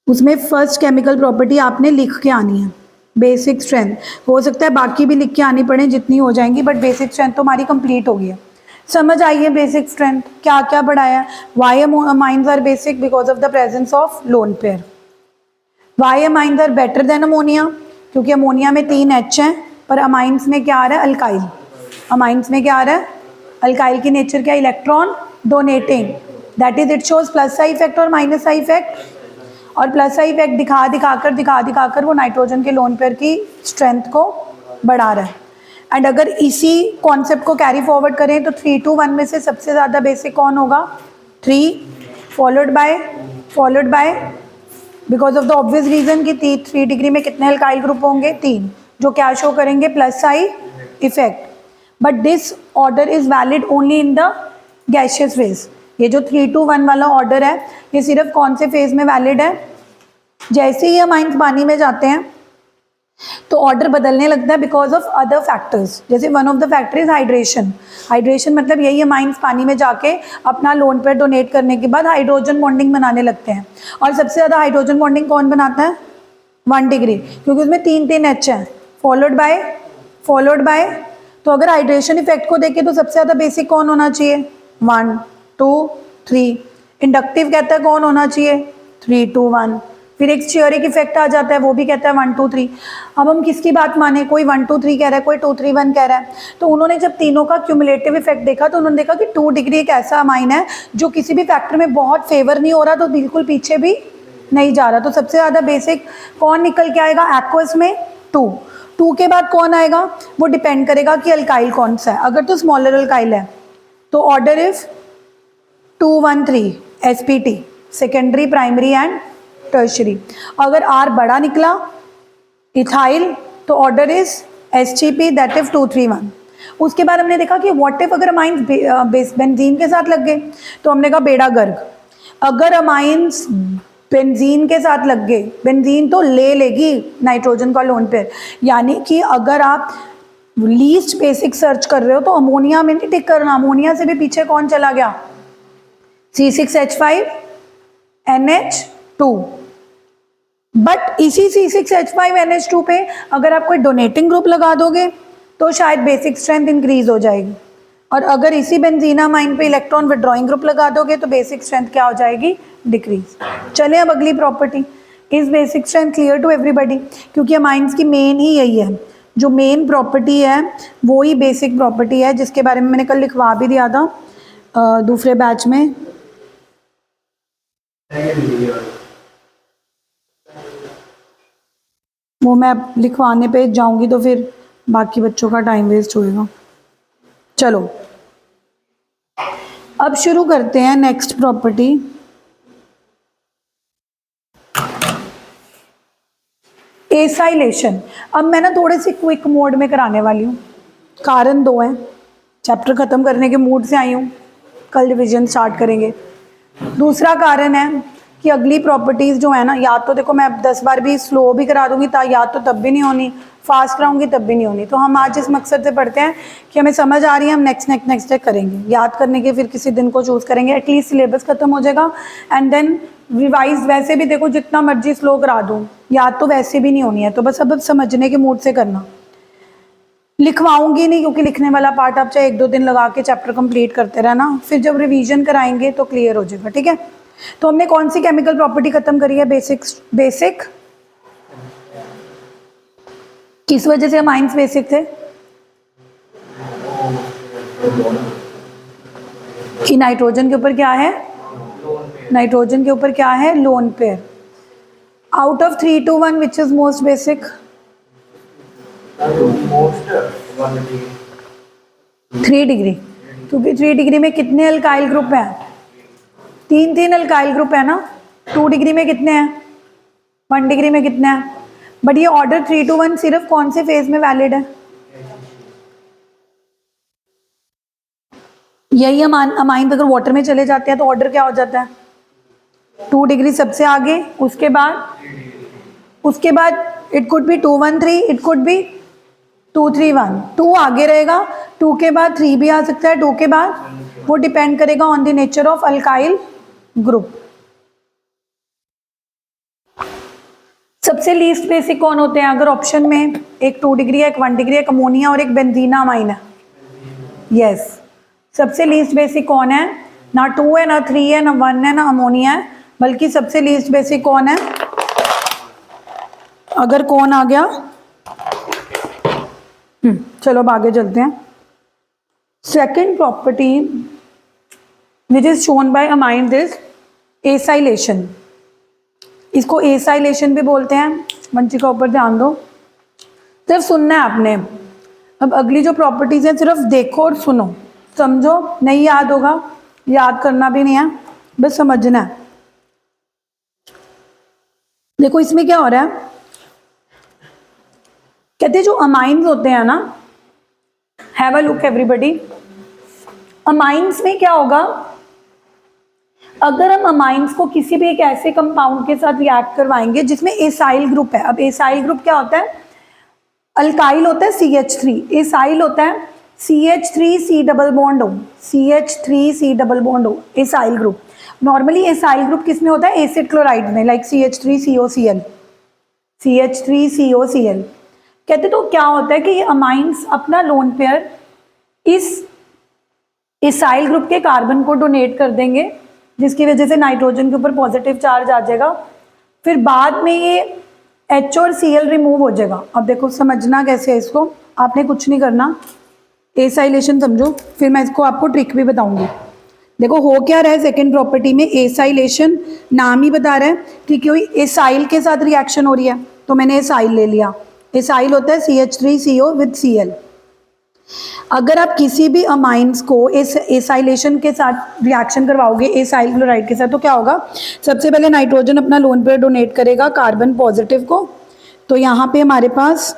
उसमें फर्स्ट केमिकल प्रॉपर्टी आपने लिख के आनी है, बेसिक स्ट्रेंथ। हो सकता है बाकी भी लिख के आनी पड़े जितनी हो जाएंगी बट बेसिक स्ट्रेंथ तो हमारी कंप्लीट हो गई है। समझ आई है बेसिक स्ट्रेंथ क्या क्या बढ़ाया। Why amines are basic because of the presence of lone pair. Why amines are better than ammonia क्योंकि अमोनिया में 3 H हैं पर अमाइंस में क्या आ रहा है, अल्काइल। अमाइंस में क्या आ रहा है, अल्काइल की नेचर क्या, electron donating, that is it shows plus I effect और माइनस आई इफेक्ट। और प्लस आई इफेक्ट दिखा कर वो नाइट्रोजन के लोन पेयर की स्ट्रेंथ को बढ़ा रहा है। एंड अगर इसी कॉन्सेप्ट को कैरी फॉरवर्ड करें तो 3 to 1 में से सबसे ज़्यादा बेसिक कौन होगा, 3 followed by because of the obvious reason कि 3 डिग्री में कितने अल्काइल ग्रुप होंगे, 3, जो क्या शो करेंगे, plus I effect. But this order is valid only in the gaseous phase. ये जो 3 to 1 वाला ऑर्डर है ये सिर्फ कौन से फेज में वैलिड है, जैसे ही अमाइंस पानी में जाते हैं तो ऑर्डर बदलने लगता है बिकॉज ऑफ अदर फैक्टर्स। जैसे one of the factor is hydration. Hydration मतलब यही अमाइंस पानी में जाके अपना लोन पेयर डोनेट करने के बाद हाइड्रोजन बॉन्डिंग बनाने लगते हैं। और सबसे ज़्यादा हाइड्रोजन बॉन्डिंग कौन बनाता है, 1 डिग्री, क्योंकि उसमें 3 H हैं, फॉलोड बाय। तो अगर हाइड्रेशन इफेक्ट को देखें तो सबसे ज़्यादा बेसिक कौन होना चाहिए, 1 2 3। इंडक्टिव कहता है कौन होना चाहिए, 3 to 1। फिर एक स्टीयरिक इफेक्ट आ जाता है वो भी कहता है 1 2 3। अब हम किसकी बात माने, कोई 1 2 3 कह रहा है, कोई 2 3 1 कह रहा है। तो उन्होंने जब तीनों का क्यूमुलेटिव इफेक्ट देखा तो उन्होंने देखा कि 2 डिग्री एक ऐसा अमाइन है जो किसी भी फैक्टर में बहुत फेवर नहीं हो रहा तो बिल्कुल पीछे भी नहीं जा रहा। तो सबसे ज़्यादा बेसिक कौन निकल के आएगा, एक्वस में 2 के बाद कौन आएगा, वो डिपेंड करेगा कि अल्काइल कौन सा है। अगर तो स्मॉलर अल्काइल है तो order is 2 1 3 sp_t, secondary primary and tertiary. अगर R बड़ा निकला इथाइल तो order is SgP, that is 2 3 1। उसके बाद हमने देखा कि व्हाट इफ अगर अमाइंस बेंजीन के साथ लग गए, तो हमने कहा बेड़ा गर्क। अगर अमाइंस बेंजीन के साथ लग गए, बेंजीन तो ले लेगी नाइट्रोजन का लोन पेयर, यानी कि अगर आप लीस्ट बेसिक सर्च कर रहे हो तो अमोनिया में नहीं टिक करना, अमोनिया से भी पीछे कौन चला गया, C6H5NH2। बट इसी C6H5NH2 पे अगर आप कोई डोनेटिंग ग्रुप लगा दोगे तो शायद बेसिक स्ट्रेंथ इंक्रीज हो जाएगी, और अगर इसी बेंजीनामाइन पे इलेक्ट्रॉन विड्रॉइंग ग्रुप लगा दोगे तो बेसिक स्ट्रेंथ क्या हो जाएगी, डिक्रीज। चले अब अगली property, is basic strength clear to everybody, क्योंकि अमाइंस की मेन ही यही है, जो मेन प्रॉपर्टी है वो ही बेसिक प्रॉपर्टी है, जिसके बारे में मैंने कल लिखवा भी दिया था दूसरे बैच में। वो मैं लिखवाने पे जाऊंगी तो फिर बाकी बच्चों का टाइम वेस्ट होएगा। चलो अब शुरू करते हैं नेक्स्ट प्रॉपर्टी। एसाइलेशन। अब मैं ना थोड़े से क्विक मोड में कराने वाली हूँ, कारण 2 हैं, चैप्टर ख़त्म करने के मूड से आई हूँ, कल रिवीजन स्टार्ट करेंगे। दूसरा कारण है कि अगली प्रॉपर्टीज़ जो है ना, या तो देखो मैं 10 बार भी स्लो भी करा दूंगी या तो तब भी नहीं होनी, फास्ट कराऊंगी तब भी नहीं होनी। तो हम आज इस मकसद से पढ़ते हैं कि हमें समझ आ रही है, हम नेक्स्ट डे करेंगे। याद करने के फिर किसी दिन को चूज़ करेंगे, एटलीस्ट सिलेबस खत्म हो जाएगा। एंड देन रिवाइज वैसे भी देखो जितना मर्जी स्लो करा दूँ, याद तो वैसे भी नहीं होनी है। तो बस अब समझने के मूड से करना, लिखवाऊंगी नहीं, क्योंकि लिखने वाला पार्ट आप चाहे 1-2 दिन लगा के चैप्टर कंप्लीट करते रहना, फिर जब रिवीजन कराएंगे तो क्लियर हो जाएगा, ठीक है। तो हमने कौन सी केमिकल प्रॉपर्टी खत्म करी है? बेसिक। किस वजह से अमाइंस बेसिक थे? कि नाइट्रोजन के ऊपर क्या है? नाइट्रोजन के ऊपर क्या है? Lone pair. Out of 3 to 1 which is most basic? 3 degree, क्योंकि 3 डिग्री में कितने अल्काइल ग्रुप हैं? 3 अल्काइल ग्रुप है ना। 2 डिग्री में कितने हैं? 1 डिग्री में कितने हैं? बट ये ऑर्डर 3 to 1 सिर्फ कौन से फेज में वैलिड है? यही अमाइन अगर वाटर में चले जाते हैं तो ऑर्डर क्या हो जाता है? 2 डिग्री सबसे आगे, उसके बाद it could B 2-1-3, it could B 2-3-1। 2 आगे रहेगा, 2 के बाद 3 भी आ सकता है, 2 के बाद, वो डिपेंड करेगा on the nature of alkyl group. सबसे लीस्ट बेसिक कौन होते हैं? अगर ऑप्शन में एक 2 डिग्री है, एक 1 डिग्री है, एक अमोनिया और एक बेंजीना अमाइन है। यस, सबसे लीस्ट बेसिक कौन है? ना 2 है, ना 3 है, ना 1 है, ना अमोनिया है, बल्कि सबसे लीस्ट बेसिक कौन है? अगर कौन आ गया, चलो अब आगे चलते हैं। Second property which is shown by amine is acylation. इसको एसाइलेशन भी बोलते हैं। वंशिका ऊपर ध्यान दो, सिर्फ सुनना है आपने। अब अगली जो प्रॉपर्टीज हैं सिर्फ देखो और सुनो, समझो। नहीं याद होगा, याद करना भी नहीं है, बस समझना है। देखो इसमें क्या हो रहा है, कहते हैं जो अमाइंस होते हैं ना, have a look everybody. Amines में क्या होगा, अगर हम अमाइंस को किसी भी एक ऐसे कंपाउंड के साथ रिएक्ट करवाएंगे जिसमें एसाइल ग्रुप है। अब एसाइल ग्रुप क्या होता है? अल्काइल होता है CH3, एसाइल होता है CH3C double bond O, CH3C double bond O, acyl group. Normally acyl group किस में होता है? एसिड क्लोराइड में, लाइक CH3COCl, CH3COCl। कहते तो क्या होता है कि ये अमाइंस अपना लोन पेयर इस एसाइल ग्रुप के कार्बन को डोनेट कर देंगे, जिसकी वजह से नाइट्रोजन के ऊपर पॉजिटिव चार्ज आ जाएगा। फिर बाद में ये H और Cl रिमूव हो जाएगा। अब देखो समझना कैसे है इसको, आपने कुछ नहीं करना, एसाइलेशन समझो, फिर मैं इसको आपको ट्रिक भी बताऊंगी। देखो हो क्या रहा है सेकेंड प्रॉपर्टी में, एसाइलेशन नाम ही बता रहा है कि कोई एसाइल के साथ रिएक्शन हो रही है, तो मैंने एसाइल ले लिया। एसाइल होता है CH3CO विद Cl। अगर आप किसी भी अमाइंस को एसाइलेशन के साथ रिएक्शन करवाओगे एसाइल क्लोराइड के साथ, तो क्या होगा? सबसे पहले नाइट्रोजन अपना लोन पेयर डोनेट करेगा कार्बन पॉजिटिव को। तो यहाँ पे हमारे पास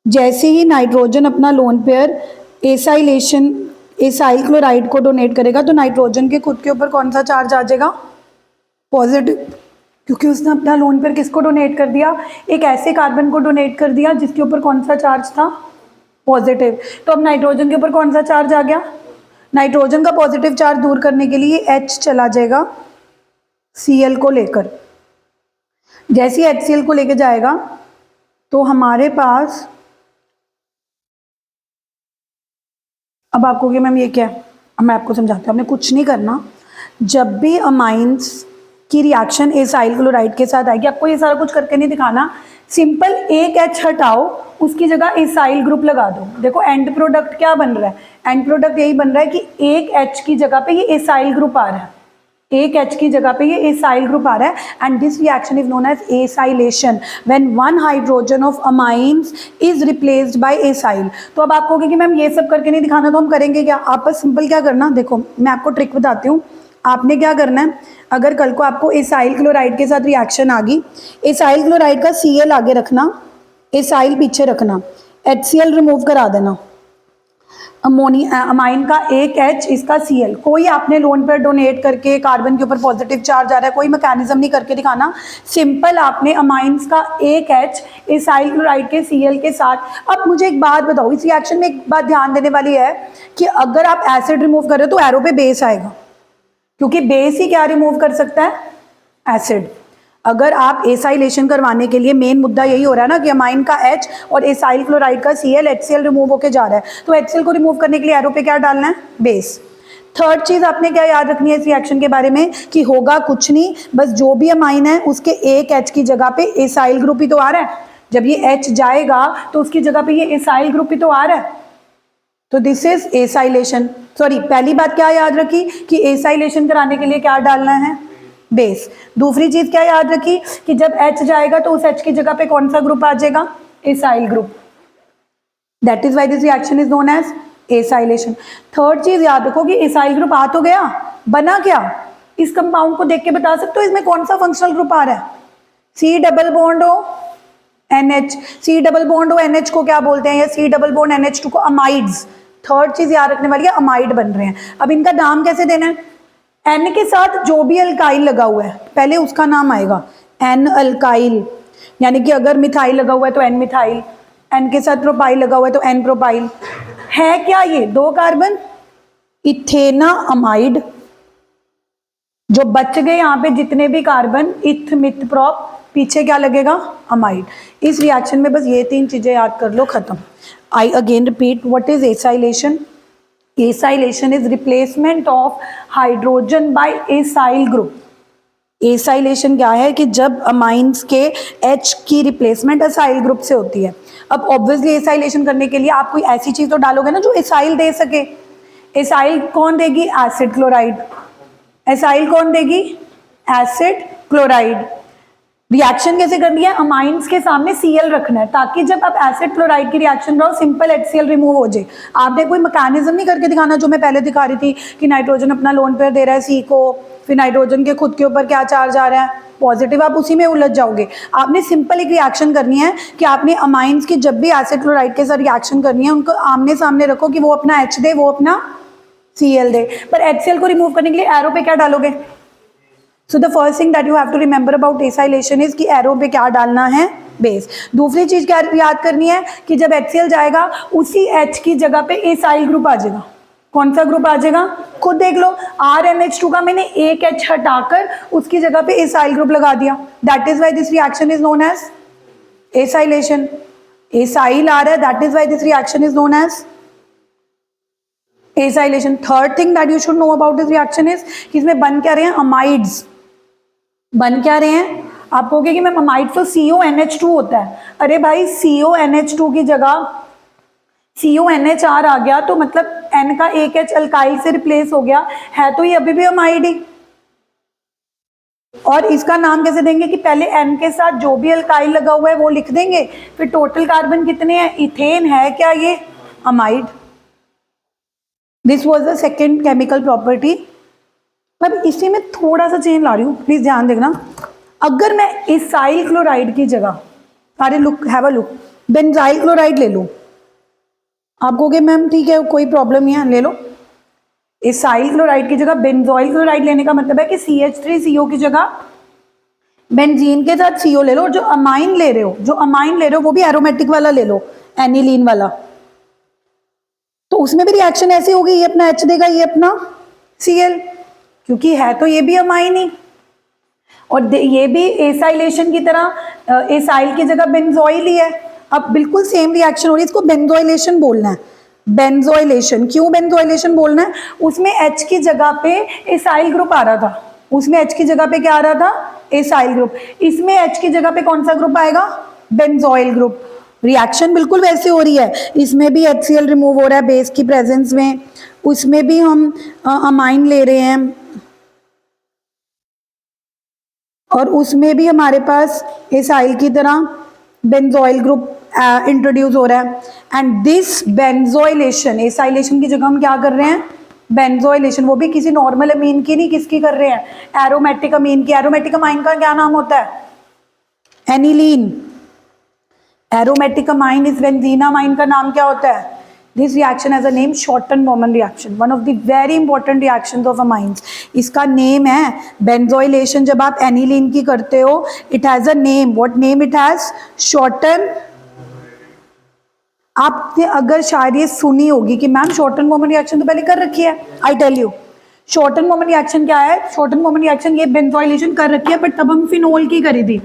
जैसे ही नाइट्रोजन अपना लोन पेयर एसाइल क्लोराइड को डोनेट करेगा, तो नाइट्रोजन के खुद के ऊपर कौन सा चार्ज आ जाएगा? पॉजिटिव, क्योंकि उसने अपना लोन पेयर किसको डोनेट कर दिया? एक ऐसे कार्बन को डोनेट कर दिया जिसके ऊपर कौन सा चार्ज था? पॉजिटिव। तो अब नाइट्रोजन के ऊपर कौन सा चार्ज आ गया? नाइट्रोजन का पॉजिटिव चार्ज दूर करने के लिए H चला जाएगा Cl को लेकर। जैसे ही HCl को लेकर जाएगा तो हमारे पास, अब आपको कि मैम ये क्या है, अब मैं आपको समझाती हूँ। आपने कुछ नहीं करना, जब भी अमाइंस की रिएक्शन एसाइल क्लोराइड के साथ आएगी, आपको ये सारा कुछ करके नहीं दिखाना, सिंपल एक H हटाओ, उसकी जगह एसाइल ग्रुप लगा दो। देखो एंड प्रोडक्ट क्या बन रहा है? एंड प्रोडक्ट यही बन रहा है कि एक H की जगह पे ये एसाइल ग्रुप आ रहा है, एक H की जगह पे ये एसाइल ग्रुप आ रहा है। And this reaction is known as acylation, when one hydrogen of amines is replaced by acyl. तो अब आपको कि मैम ये सब करके नहीं दिखाना, तो हम करेंगे क्या? आप बस सिंपल क्या करना, देखो मैं आपको ट्रिक बताती हूँ। आपने क्या करना है, अगर कल को आपको एसाइल क्लोराइड के साथ रिएक्शन आ गई, एसाइल क्लोराइड का Cl आगे रखना, एसाइल पीछे रखना, HCl रिमूव करा देना। अमाइन का एक H, इसका Cl। कोई आपने लोन पर डोनेट करके कार्बन के ऊपर पॉजिटिव चार्ज आ रहा है, कोई मैकेनिज्म नहीं करके दिखाना, सिंपल आपने अमाइंस का एक H इसाइल क्लोराइड के Cl के साथ। अब मुझे एक बात बताओ, इस रिएक्शन में एक बात ध्यान देने वाली है कि अगर आप एसिड रिमूव कर रहे हो तो एरो पे बेस आएगा, क्योंकि बेस ही क्या रिमूव कर सकता है, एसिड। अगर आप एसाइलेशन करवाने के लिए, मेन मुद्दा यही हो रहा है ना कि अमाइन का H और एसाइल क्लोराइड का Cl, HCl रिमूव होके जा रहा है, तो HCl को रिमूव करने के लिए एरो पे क्या डालना है, बेस। थर्ड चीज आपने क्या याद रखनी है इस रिएक्शन के बारे में कि होगा कुछ नहीं, बस जो भी अमाइन है उसके एक H की जगह पे एसाइल ग्रुप ही तो आ रहा है। जब ये H जाएगा तो उसकी जगह पे ये एसाइल ग्रुप ही तो आ रहा है, तो दिस इज एसाइलेशन। सॉरी, पहली बात क्या याद रखी कि एसाइलेशन कराने के लिए क्या डालना है, बेस। दूसरी चीज क्या याद रखी कि जब H जाएगा तो उस H की जगह पे कौन सा ग्रुप आ जाएगा, acyl group. That is why this reaction is known as acylation. Third चीज याद रखो कि एसाइल ग्रुप आ तो गया, बना क्या, इस कंपाउंड को देख के बता सकते हो इसमें कौन सा फंक्शनल ग्रुप आ रहा है, C double bond O NH। C double bond O NH को क्या बोलते हैं, या C डबल बॉन्ड NH2 को अमाइड्स। थर्ड चीज याद रखने वाली है, अमाइड बन रहे हैं। अब इनका नाम कैसे देना है, N के साथ जो भी अल्काइल लगा हुआ है पहले उसका नाम आएगा, N अल्काइल, यानी कि अगर मिथाइल लगा हुआ है तो N मिथाइल, N के साथ प्रोपाइल लगा हुआ है तो N प्रोपाइल। है क्या ये, दो कार्बन, इथेना अमाइड। जो बच गए यहाँ पे जितने भी कार्बन, इथ मिथ प्रोप, पीछे क्या लगेगा, अमाइड। इस रिएक्शन में बस ये तीन चीजें याद कर लो, खत्म। I again repeat, what is acylation. Acylation is replacement of hydrogen bye acyl group. Acylation क्या है कि जब अमाइंस के H की रिप्लेसमेंट एसाइल ग्रुप से होती है। अब ऑब्वियसली एसाइलेशन करने के लिए आप कोई ऐसी चीज तो डालोगे ना जो एसाइल दे सके। एसाइल कौन देगी, एसिड क्लोराइड। एसाइल कौन देगी, एसिड क्लोराइड। रिएक्शन कैसे करनी है, अमाइंस के सामने Cl रखना है ताकि जब आप एसिड क्लोराइड की रिएक्शन कराओ सिंपल HCl रिमूव हो जाए। आपने कोई मैकेनिज्म नहीं करके दिखाना जो मैं पहले दिखा रही थी कि नाइट्रोजन अपना लोन पेयर दे रहा है C को, फिर नाइट्रोजन के खुद के ऊपर क्या चार्ज आ रहा है, पॉजिटिव, आप उसी में उलझ जाओगे। आपने सिंपल एक रिएक्शन करनी है कि आपने अमाइंस की जब भी एसिड क्लोराइड के साथ रिएक्शन करनी है उनको आमने सामने रखो कि वो अपना H दे, वो अपना Cl दे। पर HCl को रिमूव करने के लिए एरो पे क्या डालोगे, so the first thing that you have to remember about acylation is कि एरो पे क्या डालना है, बेस। दूसरी चीज क्या याद करनी है कि जब HCl जाएगा उसी H की जगह पे एसाइल ग्रुप आ जाएगा। कौन सा ग्रुप आ जाएगा, खुद देख लो, RNH2 का मैंने एक H हटाकर उसकी जगह पे एसाइल ग्रुप लगा दिया। That is why this reaction is known as acylation. Acyl आ रहा है, that is why this reaction is known as acylation. Third thing that you should know about this reaction is कि इसमें बन क्या रहे हैं, अमाइड्स। बन क्या रहे हैं, आप कहोगे कि मैम अमाइड तो CONH2 होता है। अरे भाई CONH2 की जगह CONHR आ गया तो मतलब N का एक H अल्काइल से रिप्लेस हो गया, है तो ये अभी भी अमाइड ही। और इसका नाम कैसे देंगे कि पहले N के साथ जो भी अल्काइल लगा हुआ है वो लिख देंगे, फिर टोटल कार्बन कितने हैं, इथेन है क्या ये, amide. This was the second chemical property. अब इसी में थोड़ा सा चेंज ला रही हूँ, प्लीज ध्यान देखना। अगर मैं एसाइल क्लोराइड की जगह, अरे look, have a look, benzyl chloride ले लूँ, आप कहोगे मैम ठीक है कोई प्रॉब्लम नहीं है, ले लो। एसाइल क्लोराइड की जगह बेंजोइल क्लोराइड लेने का मतलब है कि CH3CO की जगह बेंजीन के साथ CO ले लो। जो अमाइन ले रहे हो वो भी एरोमेटिक वाला ले लो, एनिलीन वाला, तो उसमें भी रिएक्शन ऐसी होगी, ये अपना H देगा, ये अपना Cl, क्योंकि है तो ये भी अमाइन ही। और ये भी एसाइलेशन की तरह एसाइल की जगह बेंजोइल ही है। अब बिल्कुल सेम रिएक्शन हो रही है, इसको बेंजोइलेशन बोलना है। बेंजोइलेशन, क्यों बेंजोइलेशन बोलना है, उसमें H की जगह पे एसाइल ग्रुप आ रहा था, उसमें H की जगह पे क्या आ रहा था, एसाइल ग्रुप। इसमें H की जगह पे कौन सा ग्रुप आएगा, बेंजोइल ग्रुप। रिएक्शन बिल्कुल वैसे हो रही है, इसमें भी HCl रिमूव हो रहा है बेस की प्रेजेंस में, उसमें भी हम अमाइन ले रहे हैं और उसमें भी हमारे पास एसाइल की तरह बेंजोइल ग्रुप इंट्रोड्यूस हो रहा है। एंड दिस बेंजोइलेशन, एसाइलेशन की जगह हम क्या कर रहे हैं, बेंजोइलेशन, वो भी किसी नॉर्मल अमीन की नहीं, किसकी कर रहे हैं, एरोमेटिक अमीन की। एरोमेटिक अमाइन का क्या नाम होता है, एनिलीन। एरोमेटिक अमाइन इस बेंजीन अमाइन का नाम क्या होता है, this reaction has a name Schotten Baumann reaction, one of the very important reactions of amines. इसका नेम है बेंजोइलेशन। जब आप एनिलीन की करते हो, it has a name, what name it has? Schotten. आपने अगर शायद ये सुनी होगी कि मैम शॉर्टन बॉर्मन रिएक्शन तो पहले कर रखी है। I tell you Schotten Baumann reaction क्या है। शॉर्टन बॉर्मन रिएक्शन ये बेंजोइलेशन कर रखी है, बट तब हम फिनोल की करी थी,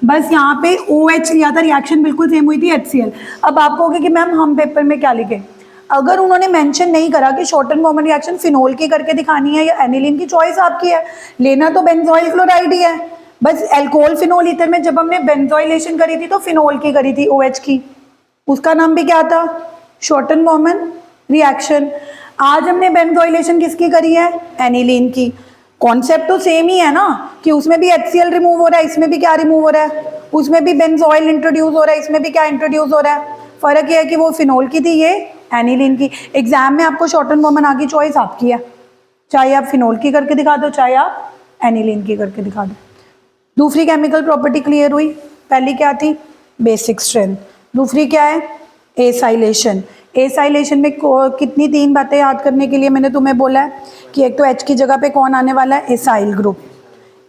बस यहाँ पे OH लिया था, रिएक्शन बिल्कुल सेम हुई थी HCl। अब आप कहोगे कि मैम हम पेपर में क्या लिखे? अगर उन्होंने मेंशन नहीं करा कि शॉर्टन बॉर्मन रिएक्शन फिनोल की करके दिखानी है या एनिलीन की, चॉइस आपकी है, लेना तो बेंजोइल क्लोराइड ही है। बस एल्कोहल फिनोल ईथर में जब हमने बेंजोइलेशन करी थी तो फिनोल की करी थी OH की, उसका नाम भी क्या था? Schotten Baumann reaction. आज हमने बेंजोइलेशन किसकी करी है? एनिलीन की। कॉन्सेप्ट तो सेम ही है ना, कि उसमें भी HCl रिमूव हो रहा है, इसमें भी क्या रिमूव हो रहा है? उसमें भी बेंजोइल इंट्रोड्यूस हो रहा है, इसमें भी क्या इंट्रोड्यूस हो रहा है? फर्क ये है कि वो फिनोल की थी, ये एनिलीन की। एग्जाम में आपको शॉर्टन बॉर्मन आगे, चॉइस आपकी है, चाहे आप फिनोल की करके दिखा दो, चाहे आप एनिलीन की करके दिखा दो। दूसरी केमिकल प्रॉपर्टी क्लियर हुई। पहली क्या थी? Basic strength. दूसरी क्या है? एसाइलेशन। एसाइलेशन में कितनी 3 बातें याद करने के लिए मैंने तुम्हें बोला है कि एक तो H की जगह पे कौन आने वाला है? Acyl group.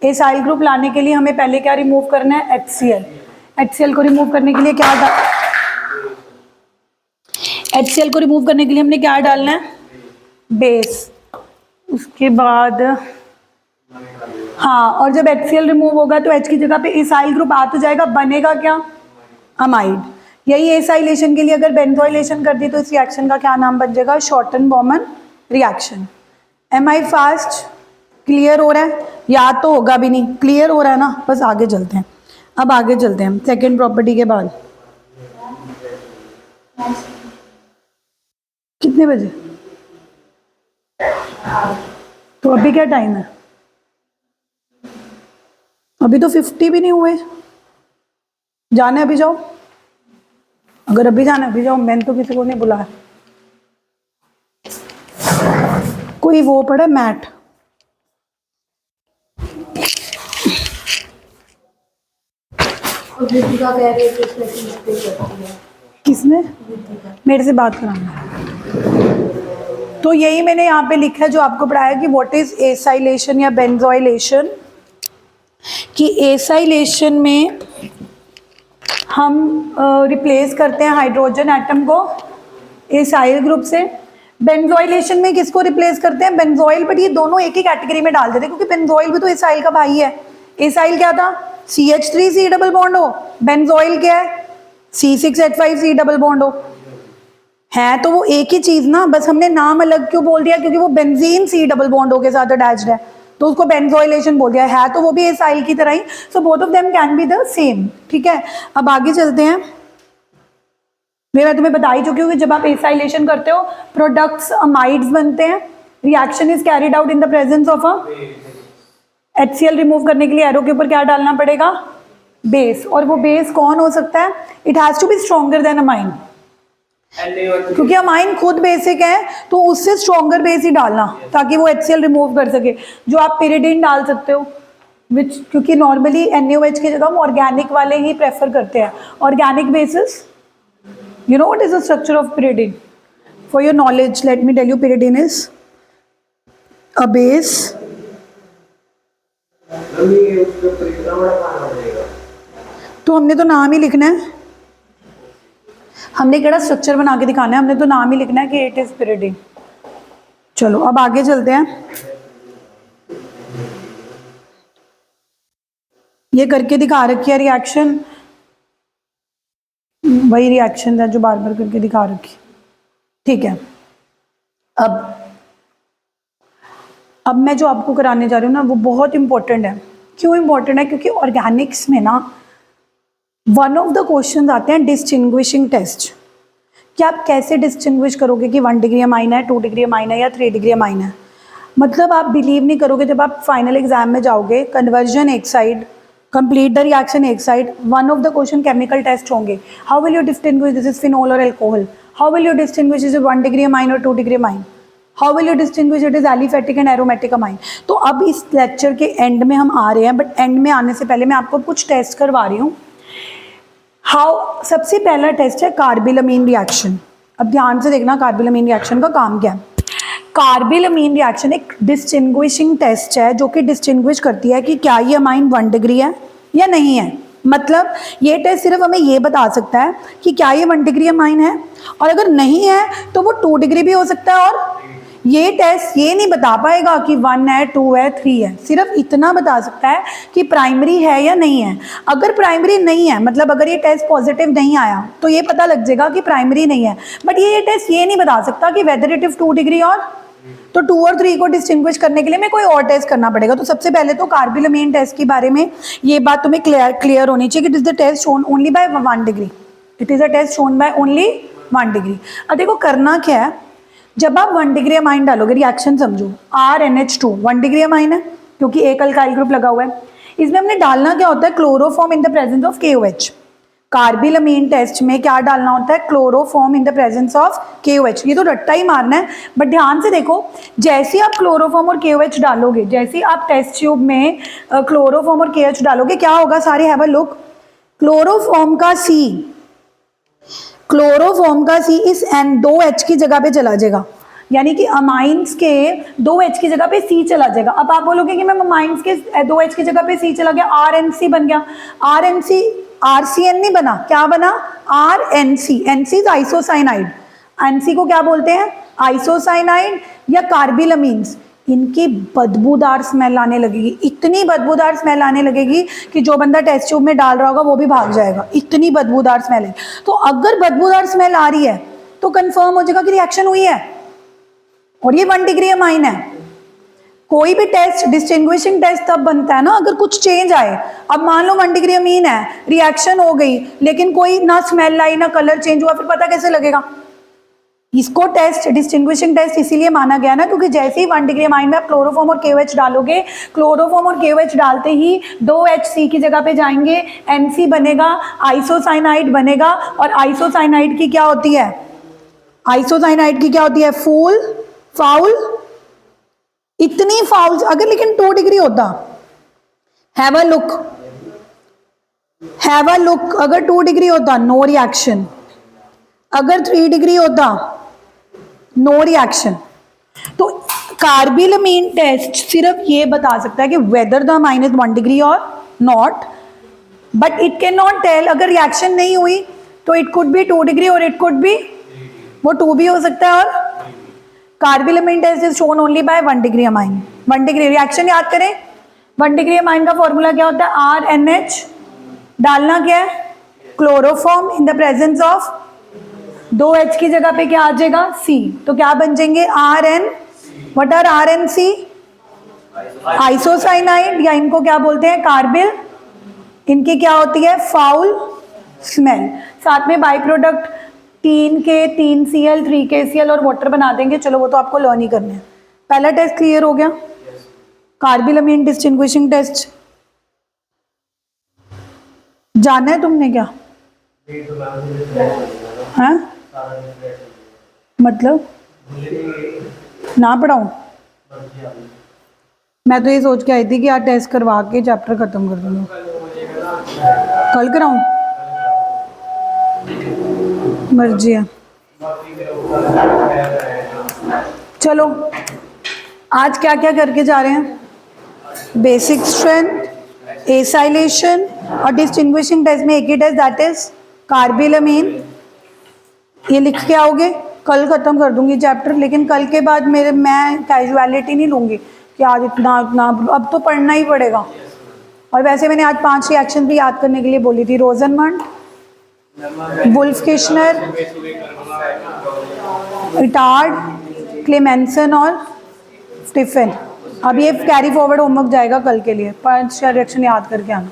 एसाइल ग्रुप लाने के लिए हमें पहले क्या रिमूव करना है? HCl। HCl को रिमूव करने के लिए क्या HCl को रिमूव करने के लिए हमने क्या डालना है? बेस। उसके बाद हाँ, और जब HCl रिमूव होगा तो H की जगह पे एसाइल ग्रुप आ तो जाएगा, बनेगा क्या? अमाइड। यही एसाइलेशन के लिए अगर बेंजोइलेशन कर दी तो इस रिएक्शन का क्या नाम बन जाएगा? Schotten Baumann reaction. Am I fast? Clear हो रहा है? याद तो होगा भी नहीं, क्लियर हो रहा है ना? बस आगे चलते हैं। अब आगे चलते हैं सेकेंड प्रॉपर्टी के बाद। कितने बजे? तो अभी क्या टाइम है? अभी तो 50 भी नहीं हुए। जाने अभी जाओ, अगर अभी जाना अभी जाओ, मैंने तो किसी को नहीं बुलाया। कोई वो पढ़े मैट? किसने? मेरे से बात कराना। तो यही मैंने यहाँ पे लिखा है जो आपको पढ़ाया कि व्हाट इज एसाइलेशन या बेंजोइलेशन। कि एसाइलेशन में हम रिप्लेस करते हैं हाइड्रोजन एटम को एसाइल ग्रुप से। बेंजोइलेशन में किसको रिप्लेस करते हैं? बेंजोइल। बट ये दोनों एक ही कैटेगरी में डाल देते हैं, क्योंकि बेंजोइल भी तो एसाइल का भाई है। एसाइल क्या था? CH3C डबल बॉन्ड हो। बेंजोइल क्या है? C6H5C डबल बॉन्ड हो। है तो वो एक ही चीज ना, बस हमने नाम अलग क्यों बोल दिया? क्योंकि वो बेंजीन C डबल बॉन्ड हो के साथ अटैच्ड है, तो उसको बेंजोइलेशन बोल दिया है। तो वो भी एसाइल की तरह ही। So both of them can be the same. ठीक है, अब आगे चलते हैं। मैं तुम्हें बता ही चुकी हूँ कि जब आप एसाइलेशन करते हो प्रोडक्ट्स अमाइड्स बनते हैं। Reaction is carried out in the presence of a HCl। Remove करने के लिए एरो के ऊपर क्या डालना पड़ेगा? बेस। और वो बेस कौन हो सकता है? It has to be stronger than amine, क्योंकि अमाइन खुद बेसिक है, तो उससे स्ट्रॉन्गर बेस ही डालना ताकि वो HCl रिमूव कर सके। जो आप pyridine डाल सकते हो, विच क्योंकि नॉर्मली NaOH की जगह हम ऑर्गेनिक वाले ही प्रेफर करते हैं। Organic basis, you know what is the structure of pyridine? For your knowledge, let me tell you, pyridine is a base. तो हमने तो नाम ही लिखना है, हमने केड़ा स्ट्रक्चर बना के दिखाना है, हमने तो नाम ही लिखना है कि इट इज pyridine। चलो अब आगे चलते हैं। ये करके दिखा रखी है रिएक्शन, वही रिएक्शन है जो बार बार करके दिखा रखी। ठीक है, अब मैं जो आपको कराने जा रही हूँ ना वो बहुत इंपॉर्टेंट है। क्यों इंपॉर्टेंट है? क्योंकि ऑर्गेनिक्स में ना वन ऑफ द क्वेश्चन आते हैं डिस्टिंग्विशिंग टेस्ट, कि आप कैसे डिस्टिंग्विश करोगे कि 1 डिग्री अमाइन है, 2 डिग्री अमाइन है या 3 डिग्री अमाइन है। मतलब आप बिलीव नहीं करोगे, जब आप फाइनल एग्जाम में जाओगे, कन्वर्जन एक साइड, कंप्लीट द रिएक्शन एक side, one of the question chemical test होंगे। How will you distinguish this is phenol और alcohol? How will you distinguish is 1 degree amine और 2 degree amine? How will you distinguish it is aliphatic and aromatic amine? तो अब इस lecture के and में हम आ रहे हैं, बट एंड में आने से पहले मैं आपको कुछ टेस्ट करवा रही हूँ। सबसे पहला टेस्ट है कार्बिलमीन रिएक्शन। अब ध्यान से देखना कार्बिलमीन रिएक्शन का काम क्या है। कार्बिलमीन रिएक्शन एक डिस्टिंग्विशिंग टेस्ट है जो कि डिस्टिंग्विश करती है कि क्या ये अमाइन 1 डिग्री है या नहीं है। मतलब ये टेस्ट सिर्फ हमें ये बता सकता है कि क्या ये 1 डिग्री अमाइन है, और अगर नहीं है तो वो 2 डिग्री भी हो सकता है, और ये टेस्ट ये नहीं बता पाएगा कि 1 है, 2 है, 3 है, सिर्फ इतना बता सकता है कि प्राइमरी है या नहीं है। अगर प्राइमरी नहीं है, मतलब अगर ये टेस्ट पॉजिटिव नहीं आया तो ये पता लग जाएगा कि प्राइमरी नहीं है, बट ये टेस्ट ये नहीं बता सकता कि वेदर इट इज 2 डिग्री और, तो 2 और 3 को डिस्टिंग्विश करने के लिए मैं कोई और टेस्ट करना पड़ेगा। तो सबसे पहले तो कार्बिलमीन टेस्ट के बारे में ये बात तुम्हें क्लियर होनी चाहिए कि it is the test shown only by 1 degree. It is a test shown by only 1 degree. अब देखो करना क्या है, जब आप 1 डिग्री अमाइन डालोगे, रिएक्शन समझो, RNH2 1 डिग्री अमाइन है क्योंकि एक अल्काइल ग्रुप लगा हुआ है। इसमें हमने डालना क्या होता है, chloroform in the presence of KOH। Carbylamine test में क्या डालना होता है, chloroform in the presence of KOH। ये तो रट्टा ही मारना है, बट ध्यान से देखो, जैसे आप क्लोरोफॉर्म और KOH डालोगे, जैसे आप टेस्ट ट्यूब में क्लोरोफॉर्म और KOH डालोगे, क्या होगा, सारे हैव अ लुक। क्लोरोफॉर्म का C इस N2H की जगह पे चला जाएगा, यानी कि अमाइंस के 2H की जगह पे C चला जाएगा। अब आप बोलोगे कि मैम अमाइंस के 2H की जगह पे C चला गया, RNC बन गया। RNC RCN नहीं बना, क्या बना, RNC। NC is isocyanide. NC को क्या बोलते हैं, आइसोसाइनाइड या कार्बिलमीन्स। इनकी बदबूदार स्मेल आने लगेगी, इतनी बदबूदार स्मेल आने लगेगी कि जो बंदा टेस्ट ट्यूब में डाल रहा होगा वो भी भाग जाएगा, इतनी बदबूदार स्मेल है। तो अगर बदबूदार स्मेल आ रही है तो कंफर्म हो जाएगा कि रिएक्शन हुई है, और ये 1 डिग्री अमाइन है। कोई भी टेस्ट, डिस्टिंग्विशिंग टेस्ट तब बनता है ना अगर कुछ चेंज आए। अब मान लो 1 डिग्री अमीन है, रिएक्शन हो गई, लेकिन कोई ना स्मेल आई ना कलर चेंज हुआ, फिर पता कैसे लगेगा। इसको टेस्ट, डिस्टिंग्विशिंग टेस्ट इसीलिए माना गया ना, क्योंकि जैसे ही 1 डिग्री अमाइन में आप क्लोरोफॉर्म और KOH डालोगे, क्लोरोफॉर्म और KOH डालते ही 2H C की जगह पे जाएंगे, NC बनेगा, आइसोसाइनाइड बनेगा। और आइसोसाइनाइड की क्या होती है, आइसोसाइनाइड की क्या होती है, फाउल। इतनी फाउल, अगर लेकिन 2 डिग्री होता, हैव अ लुक, अगर 2 डिग्री होता नो रिएक्शन, अगर 3 डिग्री होता नो रिएक्शन। तो कार्बिलमीन टेस्ट सिर्फ ये बता सकता है कि whether the amine is 1 degree और not, but it can not tell अगर रिएक्शन नहीं हुई तो इट कुड बी 2 डिग्री और इट कुड बी, वो 2 भी हो सकता है। और carbylamine test is shown only by 1 degree amine. 1 degree reaction याद करें, 1 डिग्री अमाइन का फॉर्मूला क्या होता है, RNH, डालना क्या है, chloroform in the presence of 2H की जगह पे क्या आ जाएगा, C। तो क्या बन जाएंगे, RN। What are RNC, isocyanide, या इनको क्या बोलते हैं, कार्बिल। इनकी क्या होती है, फाउल स्मेल। साथ में बाई प्रोडक्ट 3K3Cl 3KCl और वाटर बना देंगे। चलो वो तो आपको लर्न ही करना है। पहला टेस्ट क्लियर हो गया, कार्बिलमीन डिस्टिंग्विशिंग टेस्ट। जानना है तुमने क्या, हाँ, मतलब ना पढ़ाऊं, मैं तो ये सोच के आई थी कि आज टेस्ट करवा के चैप्टर खत्म कर दूंगा। कल कराऊं, मर्जी है। चलो आज क्या क्या करके जा रहे हैं, बेसिक स्ट्रेंथ, एसाइलेशन और डिस्टिंग्विशिंग टेस्ट में एक ही टेस्ट, दैट इज कार्बिलमीन। ये लिख के आओगे, कल ख़त्म कर दूंगी चैप्टर, लेकिन कल के बाद मैं कैजुअलिटी नहीं लूँगी कि आज इतना, अब तो पढ़ना ही पड़ेगा। और वैसे मैंने आज 5 रिएक्शन भी याद करने के लिए बोली थी, रोजनमंड, वुल्फ-किशनर, इटार्ड, क्लेमेंसन और स्टीफन। अब ये कैरी फॉरवर्ड होमवर्क जाएगा कल के लिए, 5 रिएक्शन याद करके आना।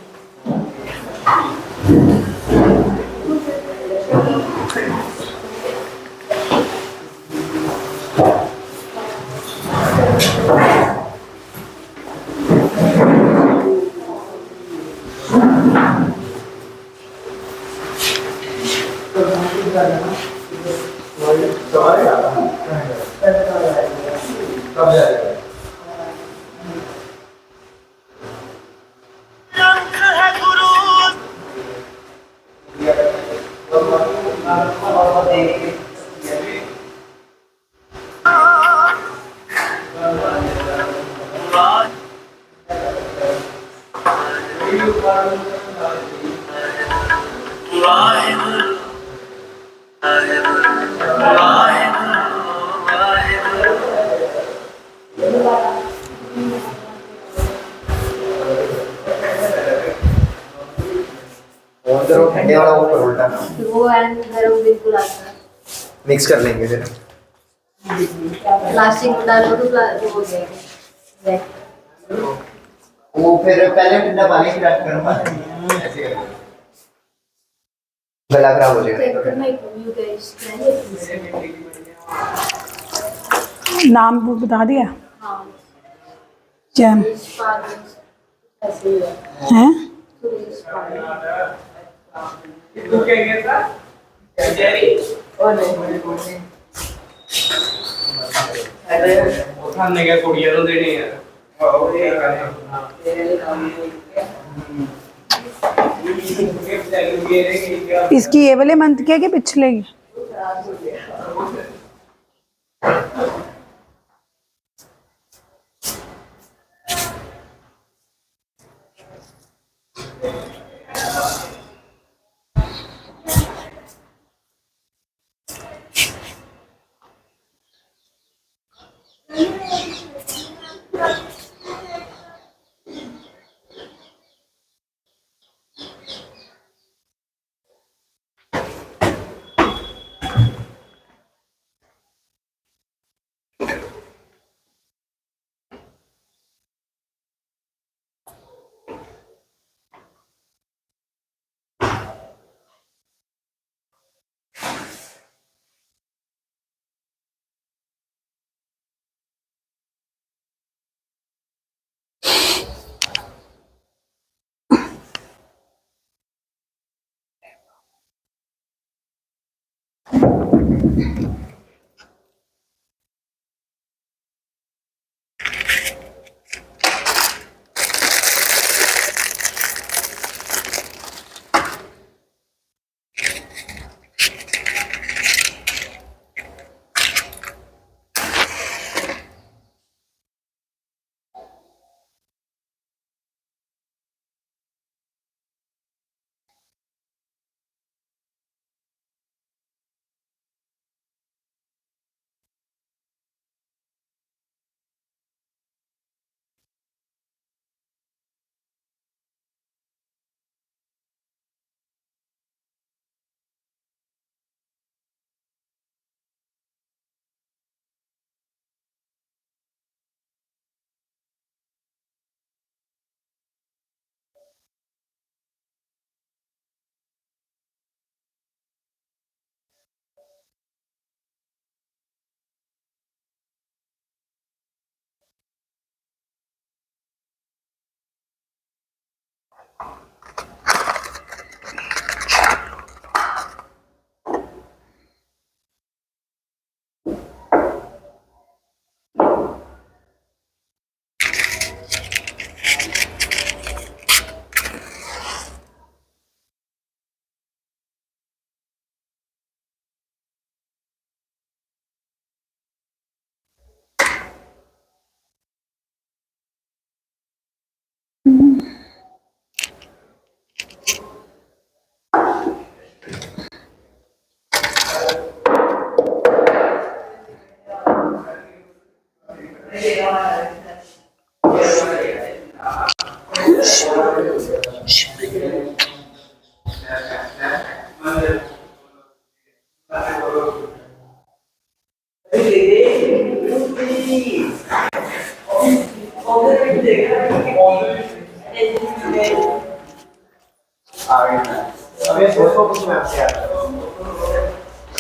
उधर ठंडे वाला वो पर उल्टा वो एंड गरम बिल्कुल आता है। मिक्स कर लेंगे फिर। प्लास्टिक में डालो तो वो हो जाएगा। वो फिर पहले ठंडा पानी फिर गर्म पानी ऐसे करेंगे, गला खराब हो जाएगा। नाम वो बता दिया हाँ जैम ऐसे ही है। है। खाने क्या कुड़िया तो देनी है। इसकी ये वाले मंथ की है कि पिछले की?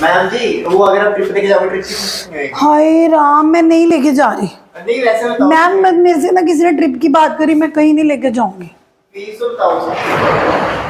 मैम जी वो अगर आप ट्रिप लेके जाओगे ट्रिप की नहीं हाय राम, मैं नहीं लेके जा रही नहीं वैसे बताओ मैम। मेरे से ना किसी ने ट्रिप की बात करी, मैं कहीं नहीं लेके जाऊंगी। फीस तो बताओ।